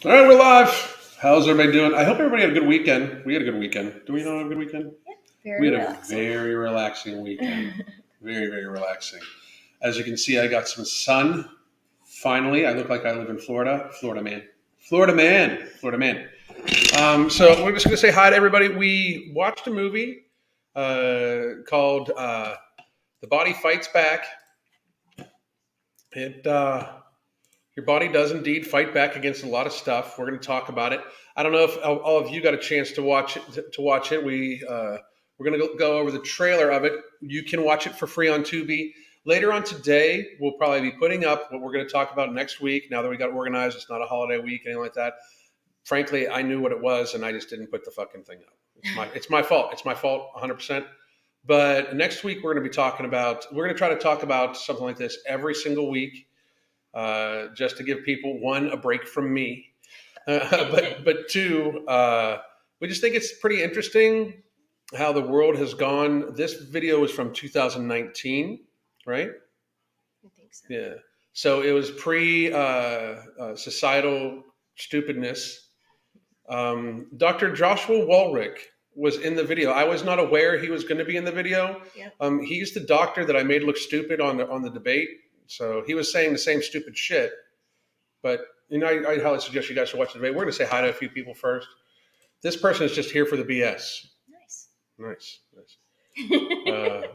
All right, we're live. How's everybody doing? I hope everybody had a good weekend. We had a good weekend. Do we not have a good weekend? Yeah, We very had a relaxing. very relaxing weekend. Very, very relaxing. As you can see, I got some sun. Finally, I look like I live in Florida. Florida man. Florida man. Florida man. So we're just going to say hi to everybody. We watched a movie called The Body Fights Back. It Your body does indeed fight back against a lot of stuff. We're going to talk about it. I don't know if all of you got a chance to watch it. We're going to go over the trailer of it. You can watch it for free on Tubi. Later on today, we'll probably be putting up what we're going to talk about next week. Now that we got organized, it's not a holiday week, anything like that. Frankly, I knew what it was, and I just didn't put the fucking thing up. It's my fault. It's my fault, 100%. But next week, we're going to be talking about. We're going to try to talk about something like this every single week. Just to give people one a break from me, but two, we just think it's pretty interesting how the world has gone. This video is from 2019, right? I think so. Yeah. So it was pre societal stupidness. Dr. Joshua Walrick was in the video. I was not aware he was going to be in the video. Yeah. He's the doctor that I made look stupid on the debate. So he was saying the same stupid shit. But I highly suggest you guys should watch the debate. We're going to say hi to a few people first. This person is just here for the BS. Nice. Nice.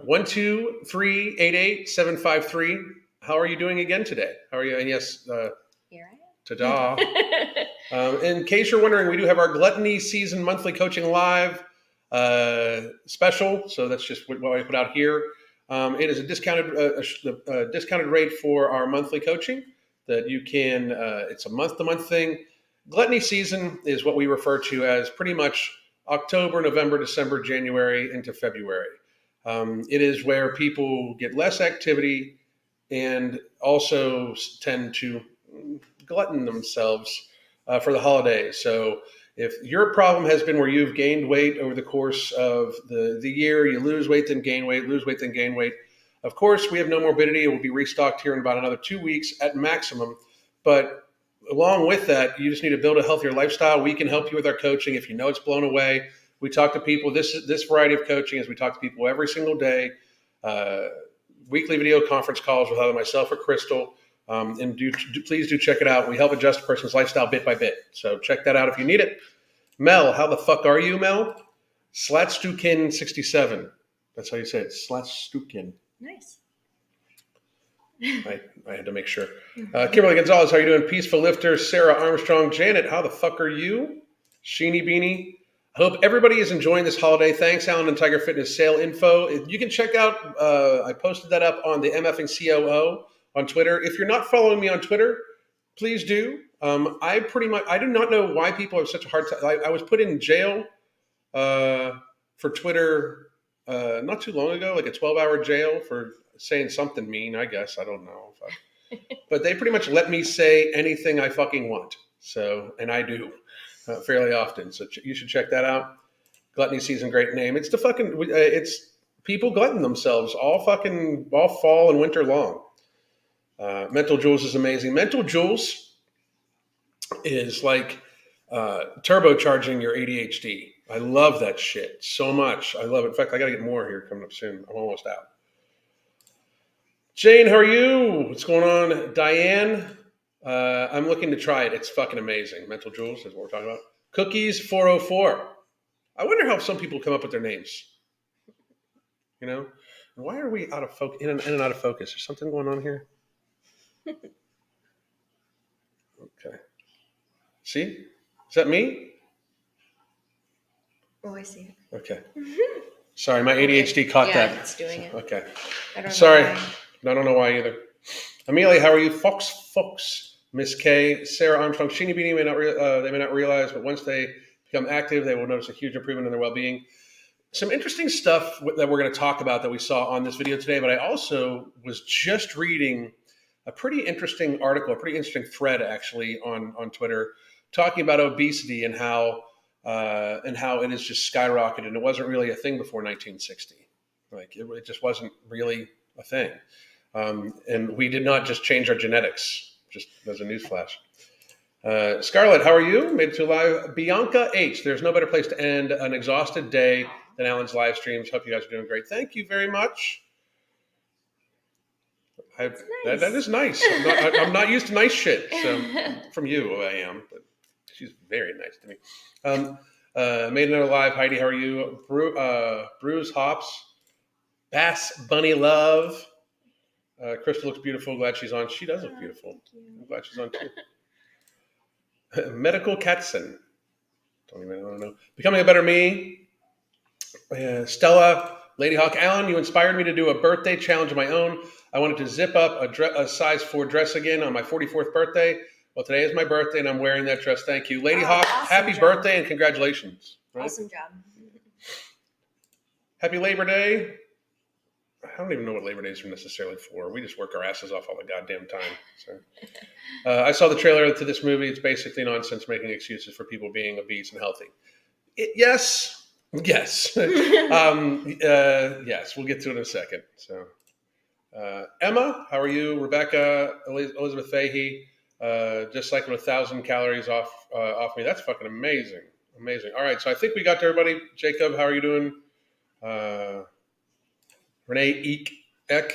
1-2-3-8-8-753. How are you doing again today? How are you? And yes, Here I am. ta-da. In case you're wondering, we do have our Gluttony Season Monthly Coaching Live special. So that's just what I put out here. It is a discounted rate for our monthly coaching that you can. It's a month-to-month thing. Gluttony season is what we refer to as pretty much October, November, December, January into February. It is where people get less activity and also tend to glutton themselves for the holidays. So if your problem has been where you've gained weight over the course of the year, you lose weight, then gain weight, lose weight, then gain weight. Of course, we have no morbidity. It will be restocked here in about another 2 weeks at maximum. But along with that, you just need to build a healthier lifestyle. We can help you with our coaching. If you know it's blown away, we talk to people. This variety of coaching is we talk to people every single day. Weekly video conference calls with either myself or Crystal. And please do check it out. We help adjust a person's lifestyle bit by bit. So check that out if you need it. Mel, how the fuck are you, Mel? Slatstukin67. That's how you say it. Slatstukin. Nice. I had to make sure. Kimberly Gonzalez, how are you doing? Peaceful Lifter. Sarah Armstrong. Janet, how the fuck are you? Sheeny Beanie. I hope everybody is enjoying this holiday. Thanks, Alan and Tiger Fitness sale info. You can check out, I posted that up on the MF and COO on Twitter. If you're not following me on Twitter, please do. I do not know why people have such a hard time. I was put in jail for Twitter not too long ago, like a 12-hour jail for saying something mean, I guess. I don't know. But they pretty much let me say anything I fucking want. So, and I do fairly often. So you should check that out. Gluttony Season, great name. It's it's people glutton themselves all fall and winter long. Mental Jules is amazing. Mental Jules is like turbocharging your ADHD. I love that shit so much. I love it. In fact, I got to get more here coming up soon. I'm almost out. Jane, how are you? What's going on? Diane, I'm looking to try it. It's fucking amazing. Mental Jules is what we're talking about. Cookies 404. I wonder how some people come up with their names. You know? Why are we out of focus? In and out of focus. Is something going on here? Okay. See? Is that me? Oh, I see. Okay. Sorry, my ADHD caught that. Yeah, it's doing it. Okay. I don't Sorry. know why. I don't know why either. Amelia, how are you? Fox, Miss K, Sarah Armstrong, Sheeny Beanie they may not realize, but once they become active, they will notice a huge improvement in their well-being. Some interesting stuff that we're going to talk about that we saw on this video today, but I also was just reading a pretty interesting article, a pretty interesting thread actually on Twitter, talking about obesity and how it has just skyrocketed. And it wasn't really a thing before 1960. Like it just wasn't really a thing. And we did not just change our genetics, just as a newsflash. Scarlett, how are you? Made it to live. Bianca H. There's no better place to end an exhausted day than Alan's live streams. Hope you guys are doing great. Thank you very much. Nice. That is nice. I'm not used to nice shit. So from you, I am, but she's very nice to me. Made another live. Heidi, how are you? Bruce Hops, Bass Bunny Love. Crystal looks beautiful. Glad she's on. She does look beautiful. I'm glad she's on too. Medical Katzen. I don't know. Becoming a Better Me. Stella, Lady Hawk, Allen, you inspired me to do a birthday challenge of my own. I wanted to zip up a size 4 dress again on my 44th birthday. Well, today is my birthday, and I'm wearing that dress. Thank you. Lady Hawk, awesome happy job. birthday and congratulations. Right? Awesome job. Happy Labor Day. I don't even know what Labor Day is necessarily for. We just work our asses off all the goddamn time. So, I saw the trailer to this movie. It's basically nonsense making excuses for people being obese and healthy. Yes. Yes. Yes. We'll get to it in a second. So, Emma, how are you? Rebecca, Elizabeth Fahey, just cycling 1,000 calories off me. That's fucking amazing. Amazing. All right. So I think we got to everybody. Jacob, how are you doing? Renee Eck.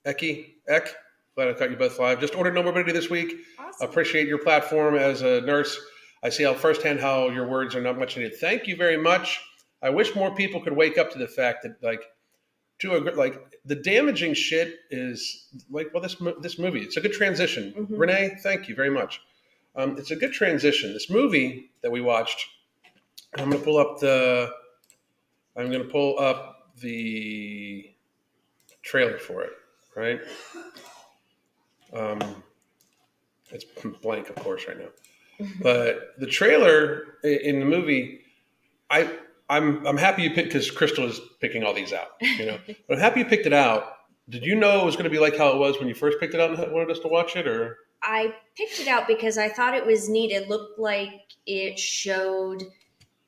Glad I caught you both live. Just ordered no morbidity this week. Awesome. Appreciate your platform as a nurse. I see how firsthand how your words are not much needed. Thank you very much. I wish more people could wake up to the fact that the damaging shit is this movie. It's a good transition. Mm-hmm. Renee, thank you very much. It's a good transition. This movie that we watched. I'm going to pull up the trailer for it, right? It's blank, of course, right now. But the trailer in the movie, I'm happy you picked, because Crystal is picking all these out, But I'm happy you picked it out. Did you know it was going to be like how it was when you first picked it out and wanted us to watch it, or? I picked it out because I thought it was neat. It looked like it showed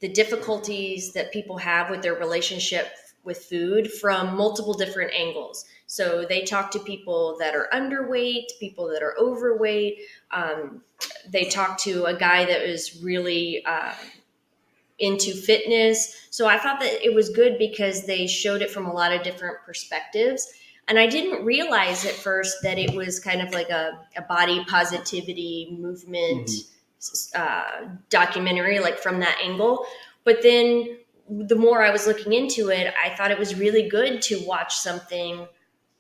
the difficulties that people have with their relationship with food from multiple different angles. So they talk to people that are underweight, people that are overweight. They talk to a guy that was really into fitness. So I thought that it was good because they showed it from a lot of different perspectives. And I didn't realize at first that it was kind of like a body positivity movement documentary, like from that angle. But then the more I was looking into it, I thought it was really good to watch something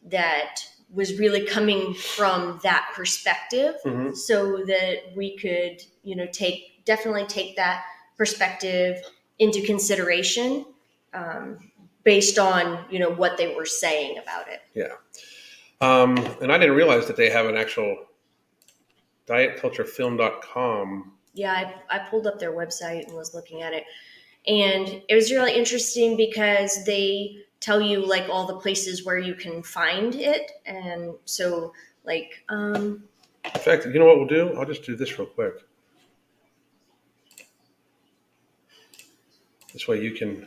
that was really coming from that perspective, so that we could, definitely take that perspective into consideration, based on, what they were saying about it. Yeah. And I didn't realize that they have an actual dietculturefilm.com. Yeah, I pulled up their website and was looking at it. And it was really interesting because they tell you like all the places where you can find it. And so in fact, you know what we'll do? I'll just do this real quick. This way you can.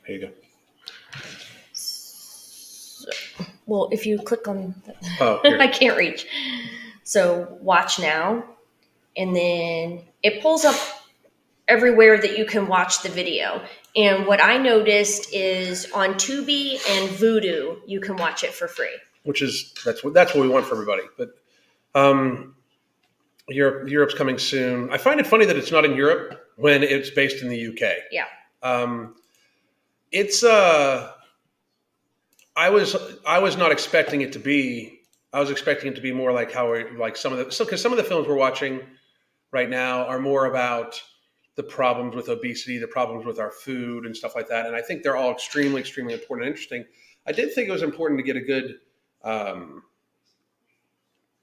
There you go. Well, if you click on, here. I can't reach. So watch now, and then it pulls up everywhere that you can watch the video. And what I noticed is on Tubi and Vudu, you can watch it for free. That's what we want for everybody. But Europe's coming soon. I find it funny that it's not in Europe when it's based in the UK. Yeah. It's I was not expecting it to be. I was expecting it to be more like because some of the films we're watching right now are more about the problems with obesity, the problems with our food and stuff like that. And I think they're all extremely, extremely important and interesting. I did think it was important to get a good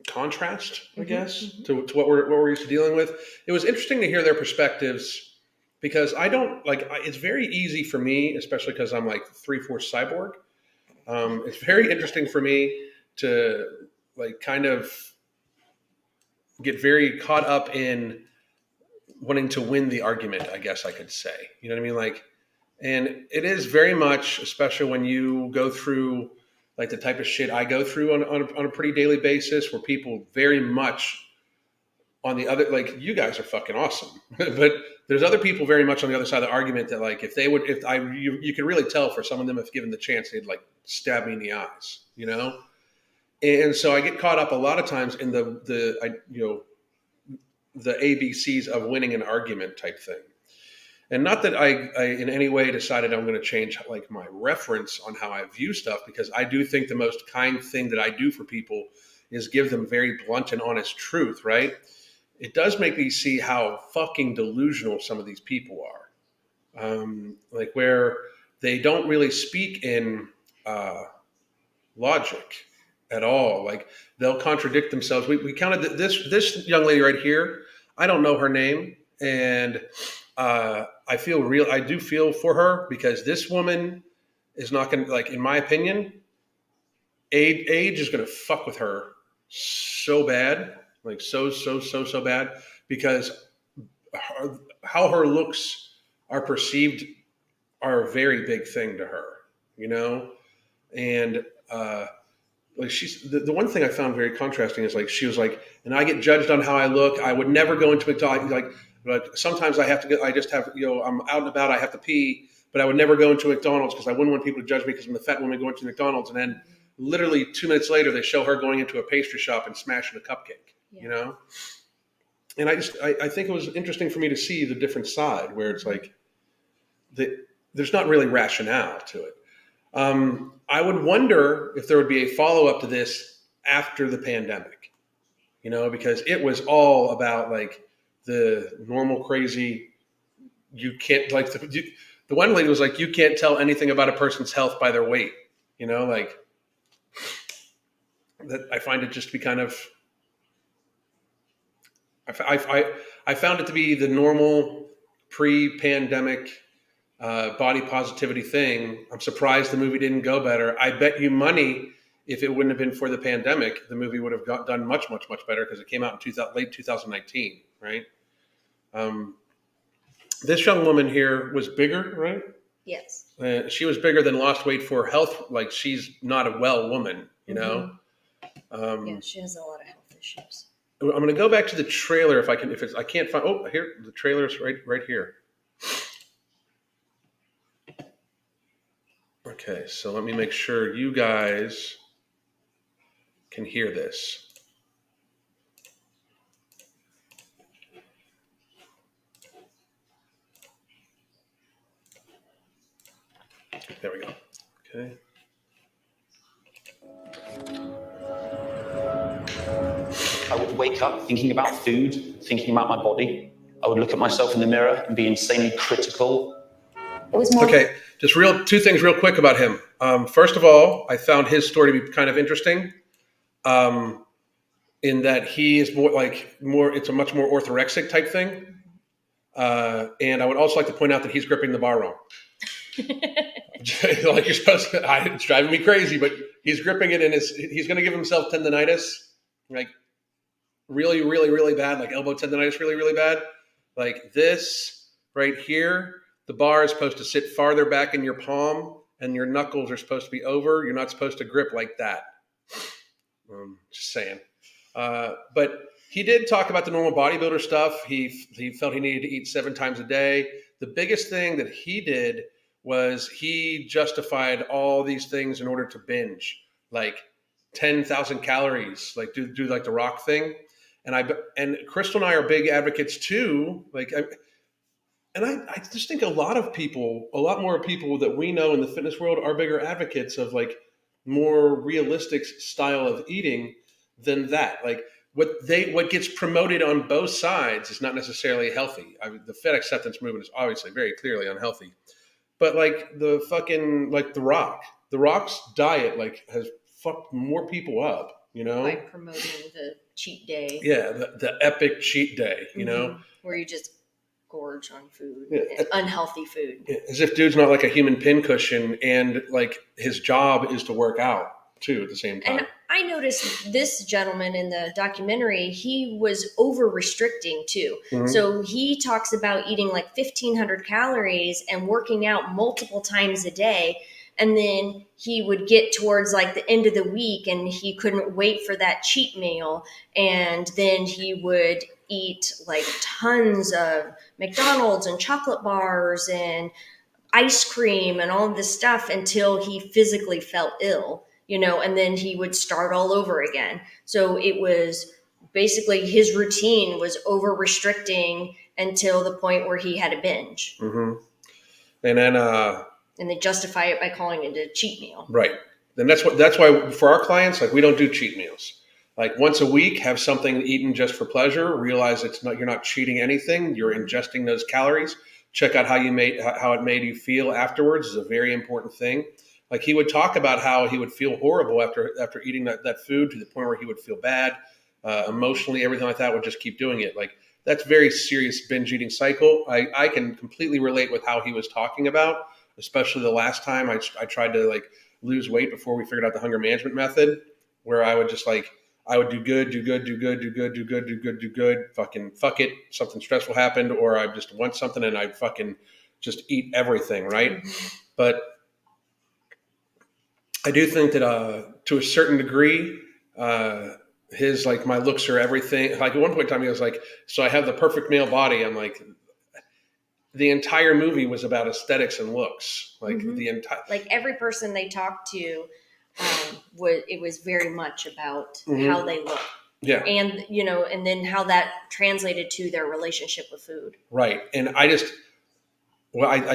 contrast, I guess, to what we're used to dealing with. It was interesting to hear their perspectives, because I don't it's very easy for me, especially because I'm like 3/4 cyborg. It's very interesting for me to kind of get very caught up in wanting to win the argument, I guess I could say. You know what I mean? And it is very much, especially when you go through like the type of shit I go through on a pretty daily basis, where people very much on the other, like, you guys are fucking awesome, but there's other people very much on the other side of the argument that, like, if they would, if I, you can really tell for some of them, if given the chance, they'd like stab me in the eyes, you know? And so I get caught up a lot of times in the ABCs of winning an argument type thing. And not that I in any way decided I'm going to change like my reference on how I view stuff, because I do think the most kind thing that I do for people is give them very blunt and honest truth, right? It does make me see how fucking delusional some of these people are. Like where they don't really speak in logic at all. Like they'll contradict themselves. We counted this young lady right here. I don't know her name, and I do feel for her, because this woman is not going to, like, in my opinion, age is going to fuck with her so bad, like so bad, because how her looks are perceived are a very big thing to her, you know? And like she's the one thing I found very contrasting is like she was like, and I get judged on how I look. I would never go into McDonald's. Like, but sometimes I have to get. I just have, I'm out and about. I have to pee, but I would never go into McDonald's because I wouldn't want people to judge me because I'm the fat woman going to McDonald's. And then literally 2 minutes later, they show her going into a pastry shop and smashing a cupcake. Yeah. You know. And I think it was interesting for me to see the different side where it's like there's not really rationale to it. I would wonder if there would be a follow-up to this after the pandemic, because it was all about like the normal crazy. You can't, like, the one lady was like, you can't tell anything about a person's health by their weight, like that. I find it just to be kind of, I found it to be the normal pre-pandemic body positivity thing. I'm surprised the movie didn't go better. I bet you money if it wouldn't have been for the pandemic, the movie would have done much better, because it came out in late 2019, right? This young woman here was bigger, right? Yes. She was bigger than lost weight for health. Like, she's not a well woman, know? Yeah, she has a lot of health issues. I'm going to go back to the trailer if I can. I can't find. Oh, here the trailer's right here. Okay, so let me make sure you guys can hear this. There we go. Okay. I would wake up thinking about food, thinking about my body. I would look at myself in the mirror and be insanely critical. It was more. Okay, just two things real quick about him. First of all, I found his story to be kind of interesting, in that he is it's a much more orthorexic type thing. And I would also like to point out that he's gripping the bar wrong. Like you're supposed to, it's driving me crazy, but he's gripping it, and he's going to give himself tendonitis, like really, really, really bad, like elbow tendonitis, really, really bad. Like this right here, the bar is supposed to sit farther back in your palm, and your knuckles are supposed to be over. You're not supposed to grip like that. Just saying. But he did talk about the normal bodybuilder stuff. He felt he needed to eat 7 times a day. The biggest thing that he did was he justified all these things in order to binge, like 10,000 calories, like do like the Rock thing. And Crystal and I are big advocates too. I just think a lot more people that we know in the fitness world are bigger advocates of like more realistic style of eating than that. Like what gets promoted on both sides is not necessarily healthy. The fat acceptance movement is obviously very clearly unhealthy, but like the Rock's diet like has fucked more people up, by promoting the cheat day. Yeah, the epic cheat day, where you just gorge on food, yeah. Unhealthy food. Yeah. As if dude's not like a human pincushion, and like his job is to work out too at the same time. And I noticed this gentleman in the documentary, he was over restricting too. Mm-hmm. So he talks about eating like 1,500 calories and working out multiple times a day. And then he would get towards like the end of the week and he couldn't wait for that cheat meal. And then he would eat like tons of McDonald's and chocolate bars and ice cream and all of this stuff until he physically felt ill, and then he would start all over again. So it was basically his routine was over restricting until the point where he had a binge. Mm-hmm. And then, and they justify it by calling it a cheat meal. Right. And that's why for our clients, like we don't do cheat meals. Like once a week, have something eaten just for pleasure. Realize you're not cheating anything. You're ingesting those calories. Check out how it made you feel afterwards is a very important thing. Like he would talk about how he would feel horrible after eating that food to the point where he would feel bad, emotionally, everything like that, would just keep doing it. Like that's very serious binge eating cycle. I can completely relate with how he was talking about, especially the last time I tried to like lose weight before we figured out the hunger management method, where I would just like, I would do good, fucking fuck it. Something stressful happened, or I just want something and I'd fucking just eat everything, right? Mm-hmm. But I do think that to a certain degree, his like my looks are everything. Like at one point in time, he was like, "So I have the perfect male body." I'm like, the entire movie was about aesthetics and looks. Like the entire, like every person they talked to. It was very much about how they look. Yeah. And, and then how that translated to their relationship with food. Right. And I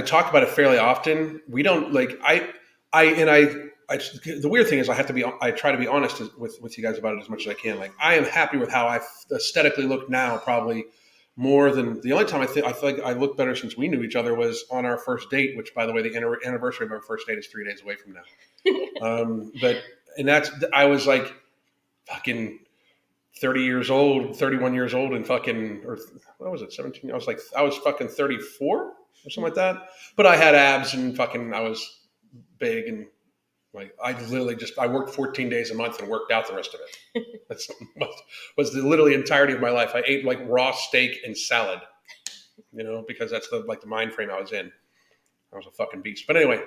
talk about it fairly often. We don't like, the weird thing is I try to be honest with you guys about it as much as I can. Like I am happy with how I aesthetically look now, probably more than the only time I feel like I look better since we knew each other was on our first date, which by the way, the anniversary of our first date is 3 days away from now. I was like fucking 31 years old and fucking, or what was it? 17. I was fucking 34 or something like that. But I had abs and fucking, I was big and like, I worked 14 days a month and worked out the rest of it. That's was the literally entirety of my life. I ate like raw steak and salad, because that's the mind frame I was in. I was a fucking beast. But anyway,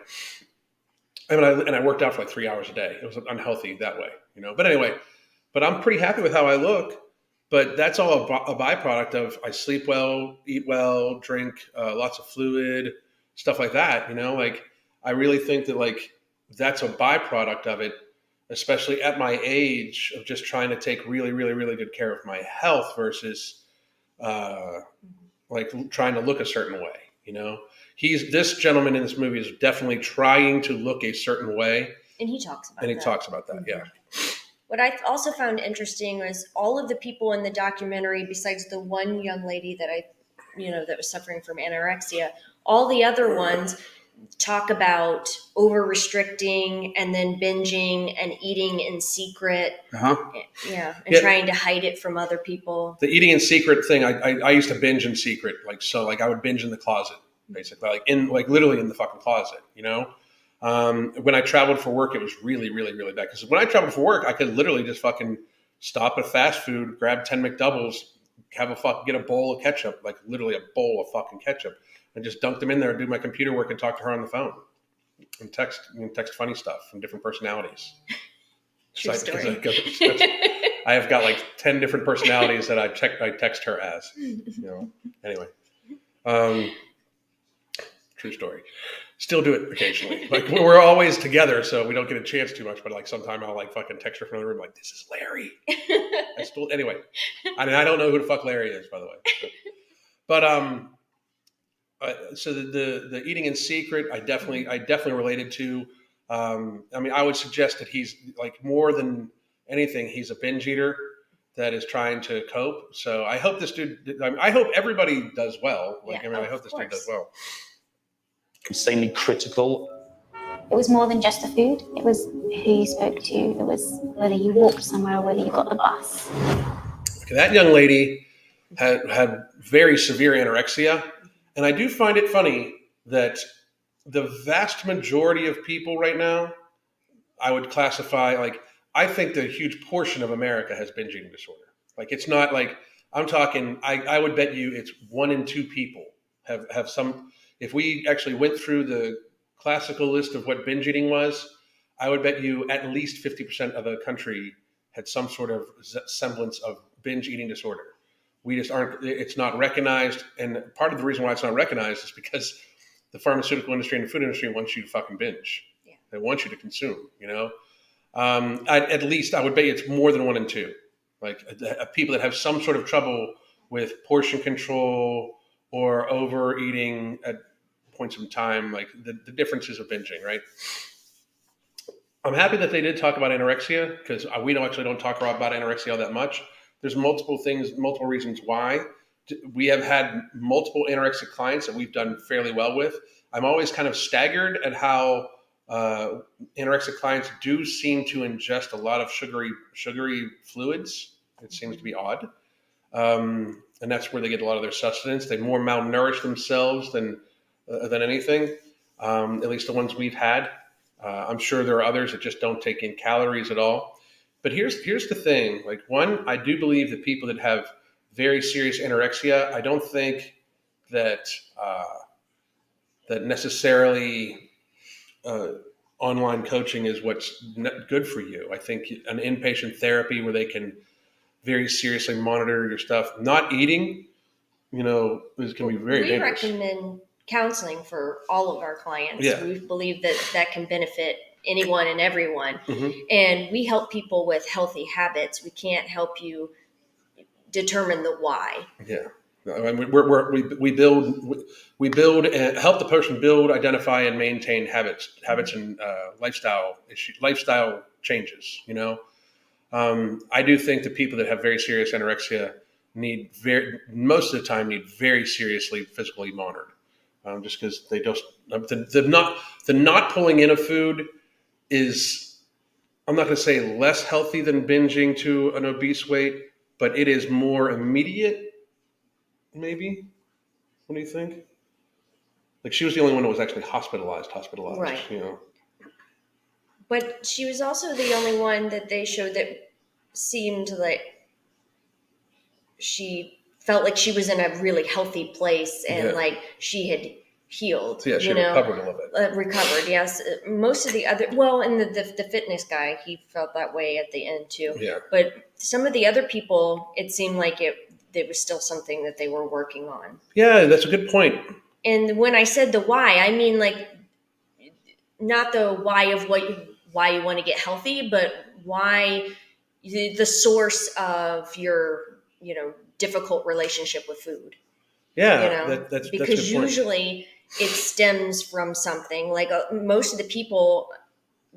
I worked out for like 3 hours a day. It was unhealthy that way, But anyway, I'm pretty happy with how I look. But that's all a byproduct of I sleep well, eat well, drink lots of fluid, stuff like that. Like I really think that like that's a byproduct of it, especially at my age of just trying to take really, really, really good care of my health versus like trying to look a certain way. This gentleman in this movie is definitely trying to look a certain way. And he talks about that. Yeah. What I also found interesting was all of the people in the documentary, besides the one young lady that that was suffering from anorexia, all the other ones talk about over restricting and then binging and eating in secret. Trying to hide it from other people. The eating in secret thing, I used to binge in secret. I would binge in the closet, basically, literally in the fucking closet, When I traveled for work, it was really, really, really bad. Because when I traveled for work, I could literally just fucking stop at fast food, grab 10 McDoubles, get a bowl of ketchup, like literally a bowl of fucking ketchup, and just dunk them in there and do my computer work and talk to her on the phone and text funny stuff from different personalities. True story. I have got like 10 different personalities that I text her as. Anyway, true story. Still do it occasionally. Like we're always together, so we don't get a chance too much. But like sometime I'll like fucking text her from the room, like, "This is Larry." Anyway. I mean, I don't know who the fuck Larry is, by the way. But so the eating in secret, I definitely related to. I would suggest that he's like more than anything, he's a binge eater that is trying to cope. So I hope this dude. I hope everybody does well. I hope this dude does well. Insanely critical. It was more than just the food. It was who you spoke to. It was whether you walked somewhere or whether you got the bus. Okay, that young lady had very severe anorexia. And I do find it funny that the vast majority of people right now, I would classify, I think the huge portion of America has binge eating disorder. Like, it's not like, I'm talking, I would bet you it's 1 in 2 people have some. If we actually went through the classical list of what binge eating was, I would bet you at least 50% of the country had some sort of semblance of binge eating disorder. We just aren't, it's not recognized. And part of the reason why it's not recognized is because the pharmaceutical industry and the food industry wants you to fucking binge. Yeah. They want you to consume, you know? At least I would bet you it's more than 1 in 2. Like people that have some sort of trouble with portion control or overeating at points in time, like the differences of binging, right? I'm happy that they did talk about anorexia because we don't talk about anorexia all that much. There's multiple reasons why. We have had multiple anorexic clients that we've done fairly well with. I'm always kind of staggered at how anorexic clients do seem to ingest a lot of sugary fluids. It seems to be odd. And that's where they get a lot of their sustenance. They more malnourish themselves than anything, at least the ones we've had. I'm sure there are others that just don't take in calories at all. But here's the thing. Like, one, I do believe that people that have very serious anorexia, I don't think that that necessarily online coaching is what's good for you. I think an inpatient therapy where they can very seriously monitor your stuff. Not eating, is going to be very dangerous. We recommend counseling for all of our clients. Yeah. We believe that can benefit anyone and everyone. Mm-hmm. And we help people with healthy habits. We can't help you determine the why. Yeah. I mean, we build and help the person build, identify, and maintain habits and lifestyle changes. I do think that people that have very serious anorexia most of the time need very seriously physically monitored, just because they just the not pulling in of food is, I'm not going to say less healthy than binging to an obese weight, but it is more immediate. Maybe. What do you think? Like, she was the only one that was actually hospitalized. Right. You But she was also the only one that they showed that seemed like she felt like she was in a really healthy place and like she had healed. So yeah, she recovered a little bit. Recovered, yes. Most of the other, and the fitness guy, he felt that way at the end too. Yeah. But some of the other people, it seemed like there was still something that they were working on. Yeah, that's a good point. And when I said the why, I mean like not the why of why you want to get healthy, but why the source of your difficult relationship with food. Yeah, that's because that's a good point. usually it stems from something. Like most of the people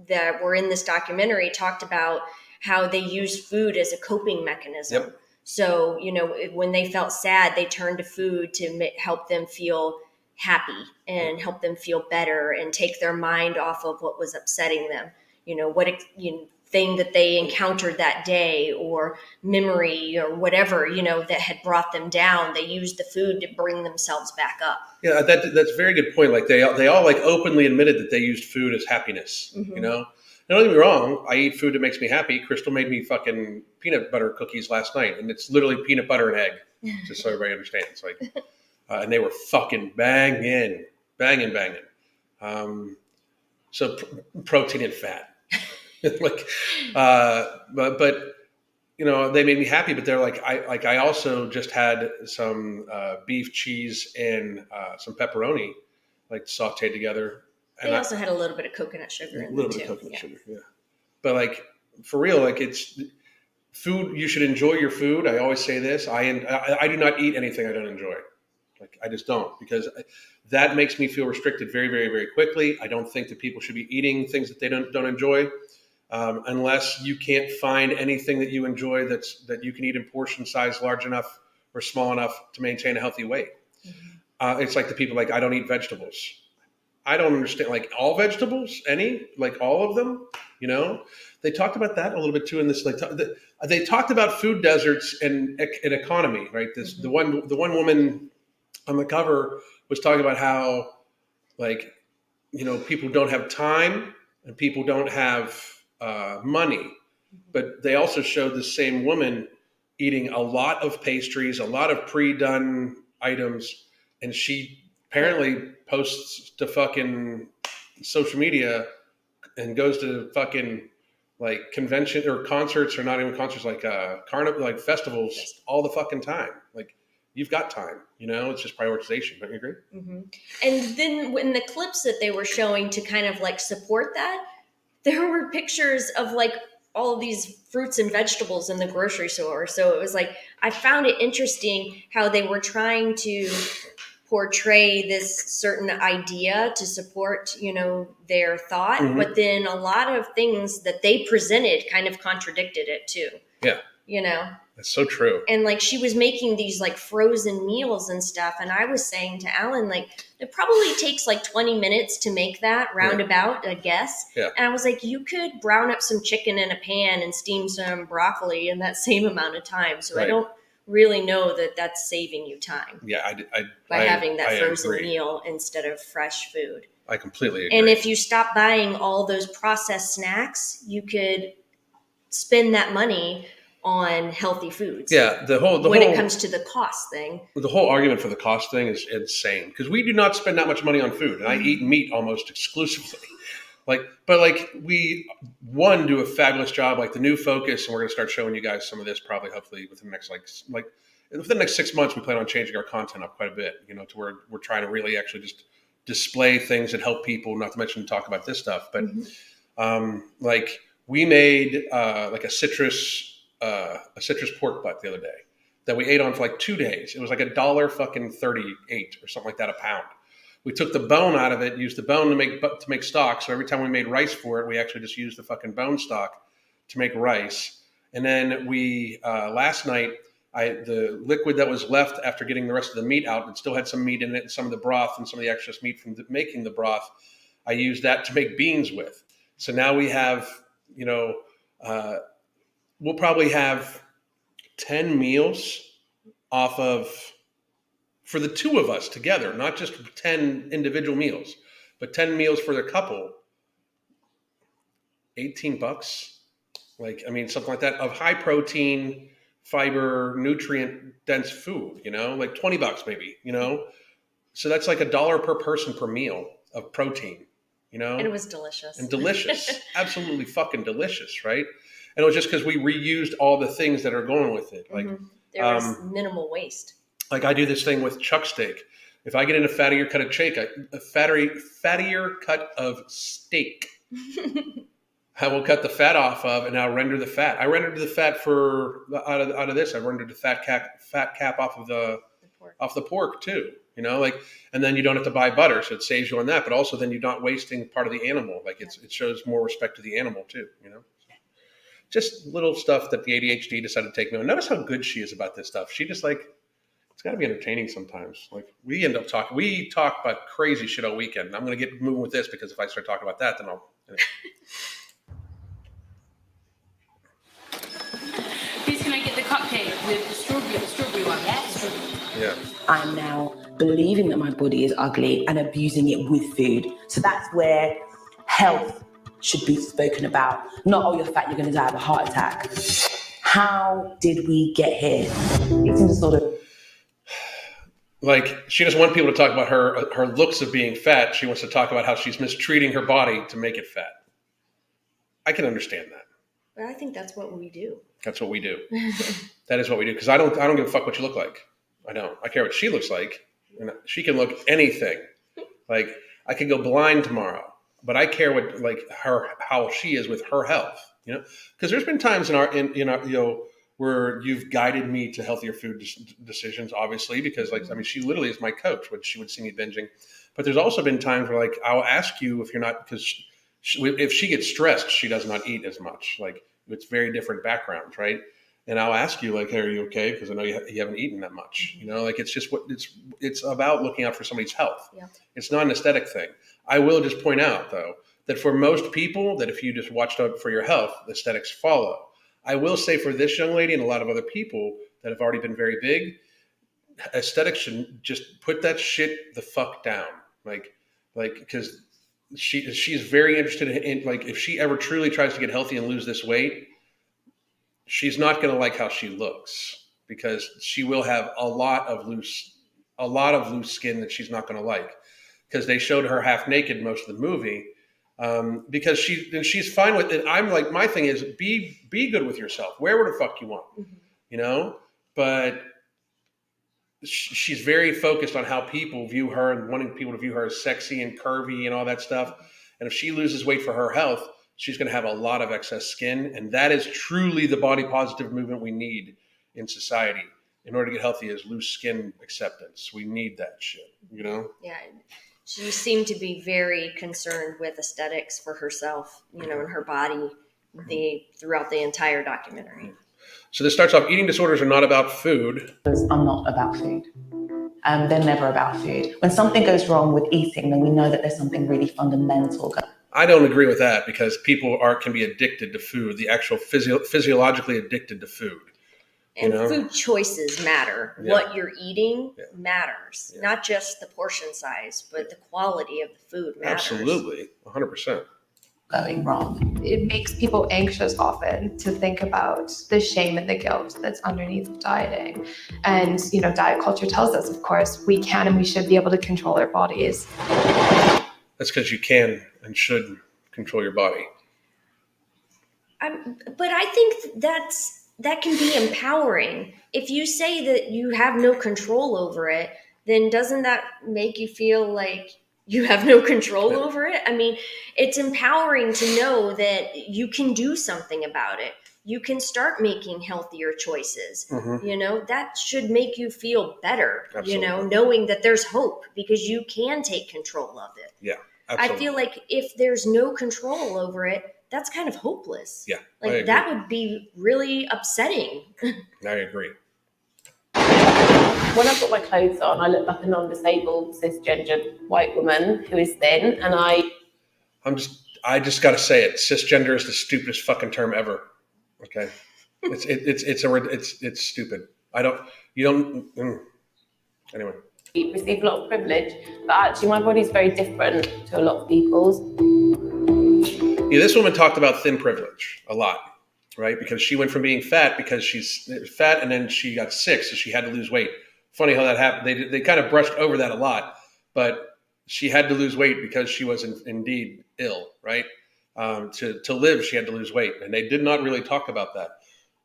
that were in this documentary talked about how they used food as a coping mechanism. Yep. So, when they felt sad, they turned to food to help them feel happy and help them feel better and take their mind off of what was upsetting them. Thing that they encountered that day or memory or whatever, that had brought them down. They used the food to bring themselves back up. Yeah, that's a very good point. Like they all like openly admitted that they used food as happiness. Mm-hmm. Now, don't get me wrong. I eat food that makes me happy. Crystal made me fucking peanut butter cookies last night, and it's literally peanut butter and egg, just so everybody understands. Like, and they were fucking banging. So protein and fat, like, but they made me happy. But they're like, I also just had some beef, cheese, and some pepperoni, like sauteed together. They also had a little bit of coconut sugar in a little there bit too. of coconut sugar, yeah. But like, for real, like, it's food. You should enjoy your food. I always say this. I do not eat anything I don't enjoy. Like, I just don't, because that makes me feel restricted very, very, very quickly. I don't think that people should be eating things that they don't enjoy, unless you can't find anything that you enjoy that you can eat in portion size large enough or small enough to maintain a healthy weight. Mm-hmm. It's like the people like, I don't eat vegetables. I don't understand, like, all vegetables, like all of them, They talked about that a little bit too in this. Like, they talked about food deserts and economy, right? This Mm-hmm. the one woman on the cover was talking about how, like, people don't have time and people don't have money, but they also showed the same woman eating a lot of pastries, a lot of pre-done items, and she apparently posts to fucking social media and goes to fucking like convention or concerts, or not even concerts, like carnival, like festivals all the fucking time. Like, you've got time, it's just prioritization. Don't you agree? Mm-hmm. And then in the clips that they were showing to kind of like support that, there were pictures of like all of these fruits and vegetables in the grocery store. So it was like, I found it interesting how they were trying to portray this certain idea to support, their thought. Mhm. But then a lot of things that they presented kind of contradicted it too. Yeah. That's so true. And like she was making these like frozen meals and stuff. And I was saying to Alan, like, it probably takes like 20 minutes to make that roundabout, I guess. Yeah. And I was like, you could brown up some chicken in a pan and steam some broccoli in that same amount of time. So I don't really know that that's saving you time. Yeah, by having that frozen agree. meal instead of fresh food. I completely agree. And if you stop buying all those processed snacks, you could spend that money on healthy foods. Yeah, when it comes to the cost thing. The whole argument for the cost thing is insane, because we do not spend that much money on food, and I eat meat almost exclusively. But we do a fabulous job, like the new focus, and we're going to start showing you guys some of this probably, hopefully, within the next within the next 6 months. We plan on changing our content up quite a bit, to where we're trying to really actually just display things that help people, not to mention talk about this stuff. But we made like a citrus pork butt the other day that we ate on for like 2 days. It was like $1.38 or something like that a pound. We took the bone out of it, used the bone to make stock. So every time we made rice for it, we actually just used the fucking bone stock to make rice. And then we last night, the liquid that was left after getting the rest of the meat out, and still had some meat in it and some of the broth and some of the excess meat from making the broth, I used that to make beans with. So now we have, we'll probably have 10 meals off of, for the two of us together, not just 10 individual meals, but 10 meals for the couple, $18, something like that, of high protein, fiber, nutrient dense food, like $20 maybe, so that's like $1 per person per meal of protein, And it was delicious. And delicious. Absolutely fucking delicious, right? And it was just because we reused all the things that are going with it. There was minimal waste. Like I do this thing with chuck steak. If I get in a fattier cut of steak, I will cut the fat off of, and I'll render the fat. I rendered the fat out of this. I rendered the fat cap off of the pork too. And then you don't have to buy butter, so it saves you on that. But also, then you're not wasting part of the animal. It shows more respect to the animal too. Just little stuff that the ADHD decided to take note. Notice how good she is about this stuff. She just it's got to be entertaining sometimes. We end up talking. We talk about crazy shit all weekend. And I'm going to get moving with this, because if I start talking about that, then I'll. Please, can I get the cupcake with the strawberry one? Yes. Yeah. I'm now believing that my body is ugly and abusing it with food. So that's where health should be spoken about. Not, oh, you're fat, you're going to die of a heart attack. How did we get here? It seems sort of. She doesn't want people to talk about her looks of being fat. She wants to talk about how she's mistreating her body to make it fat. I can understand that. But I think that's what we do. That's what we do. That is what we do. Because I don't give a fuck what you look like. I don't. I care what she looks like. And she can look anything. I could go blind tomorrow, but I care what how she is with her health. Because there's been times in our where you've guided me to healthier food decisions, obviously, because she literally is my coach when she would see me binging. But there's also been times where I'll ask you if you're not, because if she gets stressed, she does not eat as much. It's very different backgrounds, right? And I'll ask you hey, are you okay? Because I know you haven't eaten that much. It's just it's about looking out for somebody's health. Yeah. It's not an aesthetic thing. I will just point out though that for most people, that if you just watched out for your health, the aesthetics follow. I will say for this young lady and a lot of other people that have already been very big, aesthetics should just put that shit the fuck down. Because she's very interested in if she ever truly tries to get healthy and lose this weight, she's not going to like how she looks, because she will have a lot of loose skin that she's not going to like. because they showed her half naked most of the movie. Because she's fine with it. I'm like, my thing is be good with yourself. Wear what the fuck you want, you know. But she's very focused on how people view her and wanting people to view her as sexy and curvy and all that stuff. And if she loses weight for her health, she's going to have a lot of excess skin, and that is truly the body positive movement we need in society. In order to get healthy, is loose skin acceptance. We need that shit, you know. Yeah. She seemed to be very concerned with aesthetics for herself, you know, and her body throughout the entire documentary. So this starts off, eating disorders are not about food. I'm not about food. They're never about food. When something goes wrong with eating, then we know that there's something really fundamental. I don't agree with that, because people can be addicted to food, the actual physiologically addicted to food. And You know? food choices matter. Yeah. What you're eating Yeah. matters. Yeah. Not just the portion size, but the quality of the food matters. Absolutely, 100%. Going wrong. It makes people anxious often to think about the shame and the guilt that's underneath dieting. And, you know, diet culture tells us, of course, we can and we should be able to control our bodies. That's because you can and should control your body. But I think that can be empowering. If you say that you have no control over it, then doesn't that make you feel like you have no control over it? I mean, it's empowering to know that you can do something about it. You can start making healthier choices. Mm-hmm. You know, that should make you feel better, Absolutely. you know, knowing that there's hope because you can take control of it. Yeah, absolutely. I feel like if there's no control over it, that's kind of hopeless. Yeah, I Like agree. that would be really upsetting. I agree. When I've got my clothes on, I look like a non-disabled, cisgendered white woman who is thin, and I just got to say it. Cisgender is the stupidest fucking term ever. Okay, it's stupid. Anyway. receive a lot of privilege, but actually my body's very different to a lot of people's. Yeah, this woman talked about thin privilege a lot, right? Because she went from being fat because she's fat, and then she got sick, so she had to lose weight. Funny how that happened. They kind of brushed over that a lot, but she had to lose weight because she was indeed ill, right? To live, she had to lose weight, and they did not really talk about that.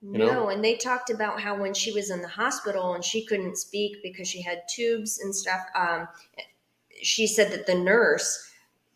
You know? No, and they talked about how when she was in the hospital and she couldn't speak because she had tubes and stuff, she said that the nurse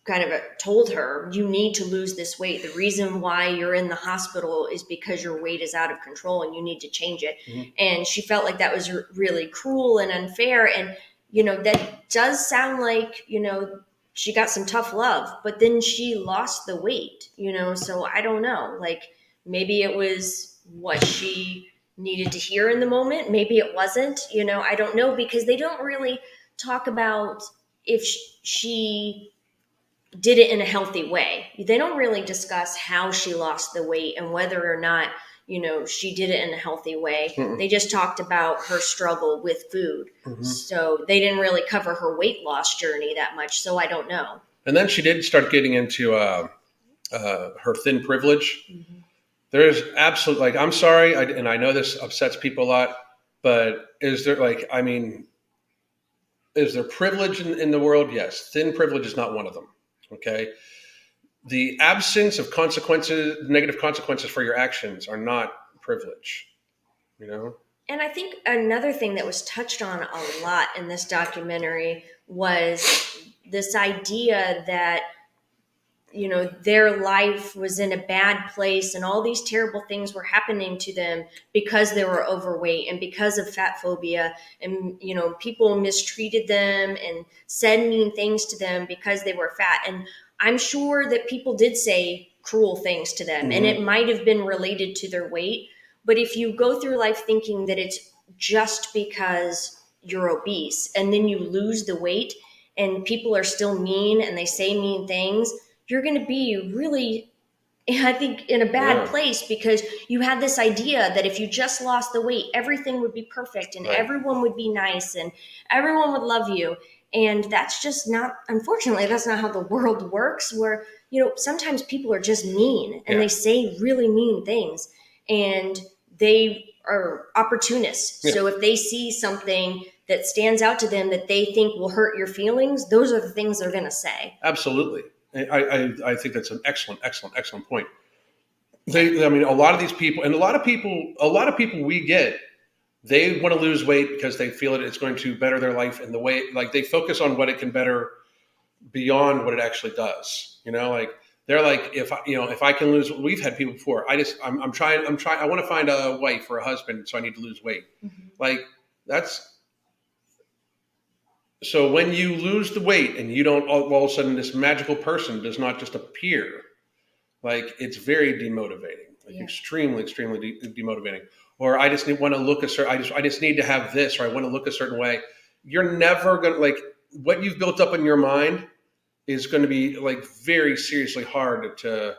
kind of told her, you need to lose this weight. The reason why you're in the hospital is because your weight is out of control and you need to change it. Mm-hmm. And she felt like that was really cruel and unfair. And, you know, that does sound like, you know, she got some tough love, but then she lost the weight, you know? So I don't know, like maybe it was what she needed to hear in the moment. Maybe it wasn't, you know, I don't know, because they don't really talk about if she did it in a healthy way. They don't really discuss how she lost the weight and whether or not, you know, she did it in a healthy way. Mm-mm. They just talked about her struggle with food. Mm-hmm. So they didn't really cover her weight loss journey that much. So I don't know. And then she did start getting into her thin privilege. Mm-hmm. There's absolutely, like, I'm sorry, and I know this upsets people a lot, but is there, like, I mean, is there privilege in the world? Yes. Thin privilege is not one of them. Okay. The absence of consequences, negative consequences for your actions are not privilege, you know? And I think another thing that was touched on a lot in this documentary was this idea that, you know, their life was in a bad place and all these terrible things were happening to them because they were overweight and because of fat phobia, and, you know, people mistreated them and said mean things to them because they were fat. And I'm sure that people did say cruel things to them, mm-hmm. and it might have been related to their weight. But if you go through life thinking that it's just because you're obese and then you lose the weight and people are still mean and they say mean things, you're going to be really, I think, in a bad place, because you had this idea that if you just lost the weight, everything would be perfect and everyone would be nice and everyone would love you. And that's just not, unfortunately, that's not how the world works, where, you know, sometimes people are just mean and they say really mean things, and they are opportunists. Yeah. So if they see something that stands out to them that they think will hurt your feelings, those are the things they're going to say. Absolutely. I think that's an excellent point. I mean, a lot of these people, and a lot of people we get, they want to lose weight because they feel that it's going to better their life in the way, like they focus on what it can better beyond what it actually does. You know, like they're like, if I can lose, we've had people before. I'm trying. I want to find a wife or a husband, so I need to lose weight. Mm-hmm. Like so when you lose the weight and you don't, all of a sudden this magical person does not just appear. Like it's very demotivating, like extremely demotivating. Or I just want to look a certain. I just need to have this, or I want to look a certain way. You're never gonna, like, what you've built up in your mind is going to be like very seriously hard to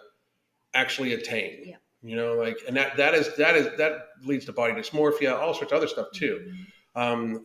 actually attain. Yeah. You know, like, and that leads to body dysmorphia, all sorts of other stuff too.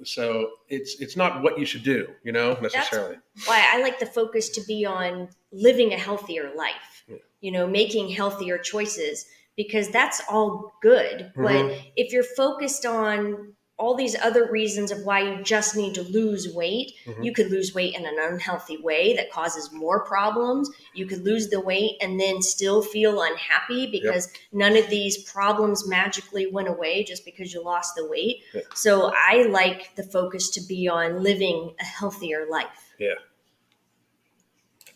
So it's not what you should do, you know, necessarily. That's why I like the focus to be on living a healthier life. Yeah. You know, making healthier choices, because that's all good. Mm-hmm. But if you're focused on all these other reasons of why you just need to lose weight, Mm-hmm. you could lose weight in an unhealthy way that causes more problems. You could lose the weight and then still feel unhappy because none of these problems magically went away just because you lost the weight. Yeah. So I like the focus to be on living a healthier life. Yeah.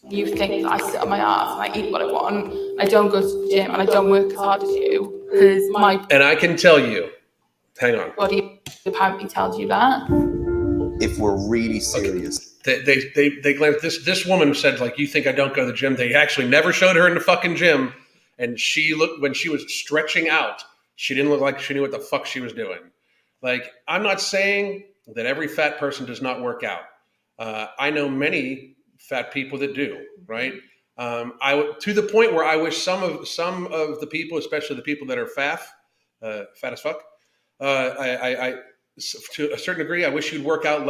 You think that I sit on my ass and I eat what I want. I don't go to the gym and I don't work as hard as you because my And I can tell you, hang on. body apparently tells you that. If we're really serious. They claim this woman said, like, you think I don't go to the gym. They actually never showed her in the fucking gym. And she looked, when she was stretching out, she didn't look like she knew what the fuck she was doing. Like, I'm not saying that every fat person does not work out. I know many fat people that do, right? To the point where I wish some of the people, especially the people that are fat as fuck, to a certain degree, I wish you'd work out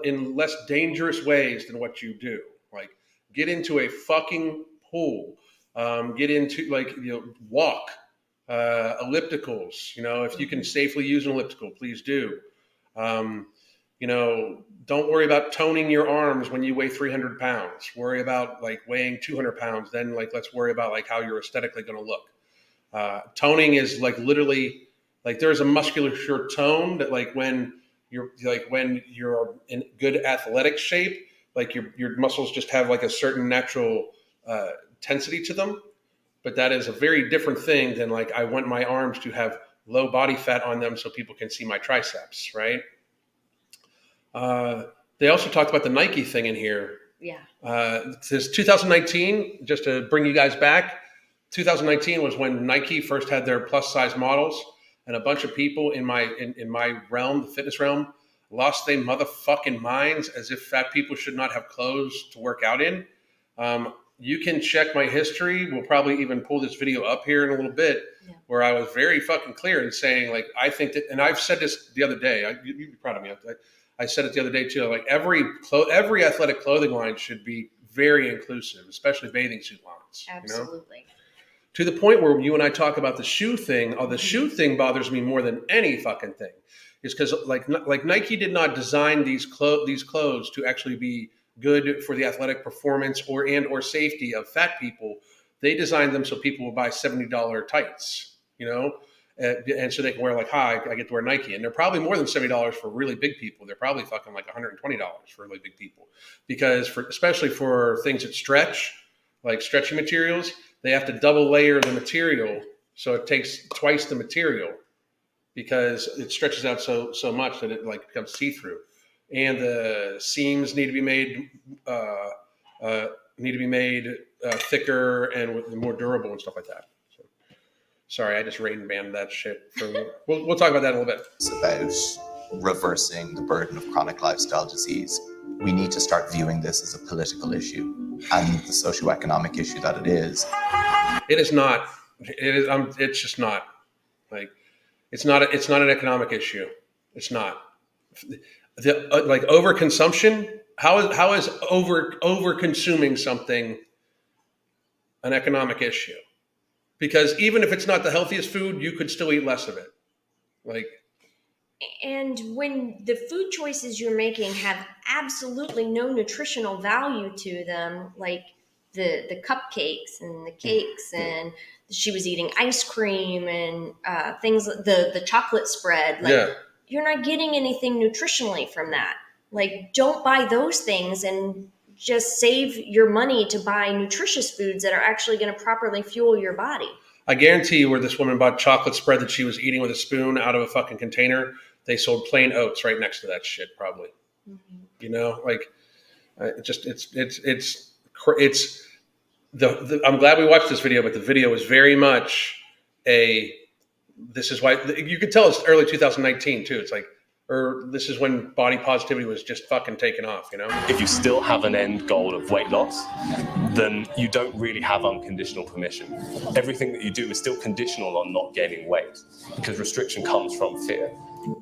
in less dangerous ways than what you do. Like, get into a fucking pool, get into, like, walk, ellipticals. You know, if you can safely use an elliptical, please do. Don't worry about toning your arms when you weigh 300 pounds. Worry about, like, weighing 200 pounds. Then, like, let's worry about, like, how you're aesthetically going to look. Toning is, like, literally, like, there's a musculature tone that, like, when you're in good athletic shape, like, your muscles just have, like, a certain natural tensity to them. But that is a very different thing than, like, I want my arms to have low body fat on them so people can see my triceps, right? They also talked about the Nike thing in here. Yeah. This 2019, just to bring you guys back, 2019 was when Nike first had their plus size models, and a bunch of people in my realm, the fitness realm, lost their motherfucking minds as if fat people should not have clothes to work out in. You can check my history. We'll probably even pull this video up here in a little bit, where I was very fucking clear in saying, like, I think that, and I've said this the other day, you'd be proud of me. I said it the other day too, like, every athletic clothing line should be very inclusive, especially bathing suit lines. Absolutely. You know? To the point where you and I talk about the shoe thing. The shoe thing bothers me more than any fucking thing, is because like Nike did not design these clothes to actually be good for the athletic performance or safety of fat people. They designed them so people would buy $70 tights, you know, and so they can wear, like, hi, I get to wear Nike. And they're probably more than $70 for really big people. They're probably fucking like $120 for really big people, because especially for things that stretch, like stretchy materials, they have to double layer the material, so it takes twice the material because it stretches out so much that it, like, becomes see-through. And the seams need to be made thicker and more durable and stuff like that. So, sorry, I just rain banned that shit. We'll talk about that in a little bit. It's about reversing the burden of chronic lifestyle disease. We need to start viewing this as a political issue and the socioeconomic issue that it is. It is not. It is. It's just not. Like, it's not an economic issue. It's not. Like, overconsumption. How is over consuming something an economic issue? Because even if it's not the healthiest food, you could still eat less of it. Like, And when the food choices you're making have absolutely no nutritional value to them, like the cupcakes and the cakes, and she was eating ice cream and things, the chocolate spread, like yeah. you're not getting anything nutritionally from that. Like, don't buy those things and just save your money to buy nutritious foods that are actually going to properly fuel your body. I guarantee you where this woman bought chocolate spread that she was eating with a spoon out of a fucking container, they sold plain oats right next to that shit, probably. Mm-hmm. You know, like, I'm glad we watched this video, but the video is very much this is why you could tell it's early 2019 too. It's like, or this is when body positivity was just fucking taking off, you know? If you still have an end goal of weight loss, then you don't really have unconditional permission. Everything that you do is still conditional on not gaining weight, because restriction comes from fear.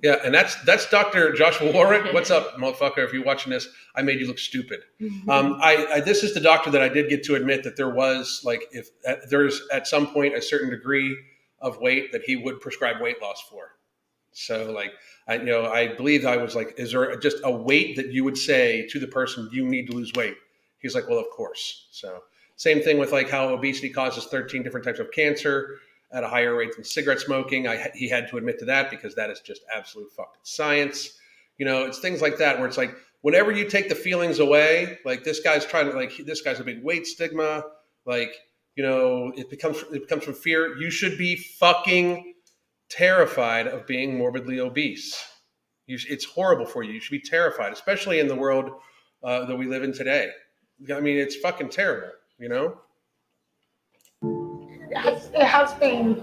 Yeah, and that's Dr. Joshua Warwick. What's up, motherfucker? If you're watching this, I made you look stupid. This is the doctor that I did get to admit that there was, like, if there's at some point a certain degree of weight that he would prescribe weight loss for. So, like, I believe I was like, is there just a weight that you would say to the person, you need to lose weight? He's like, well, of course. So same thing with like how obesity causes 13 different types of cancer at a higher rate than cigarette smoking. He had to admit to that because that is just absolute fucking science. You know, it's things like that where it's like, whenever you take the feelings away, like this guy's trying to, like, this guy's a big weight stigma. Like, you know, it becomes from fear. You should be fucking terrified of being morbidly obese. It's horrible for you. You should be terrified, especially in the world that we live in today. I mean, it's fucking terrible, you know? It has been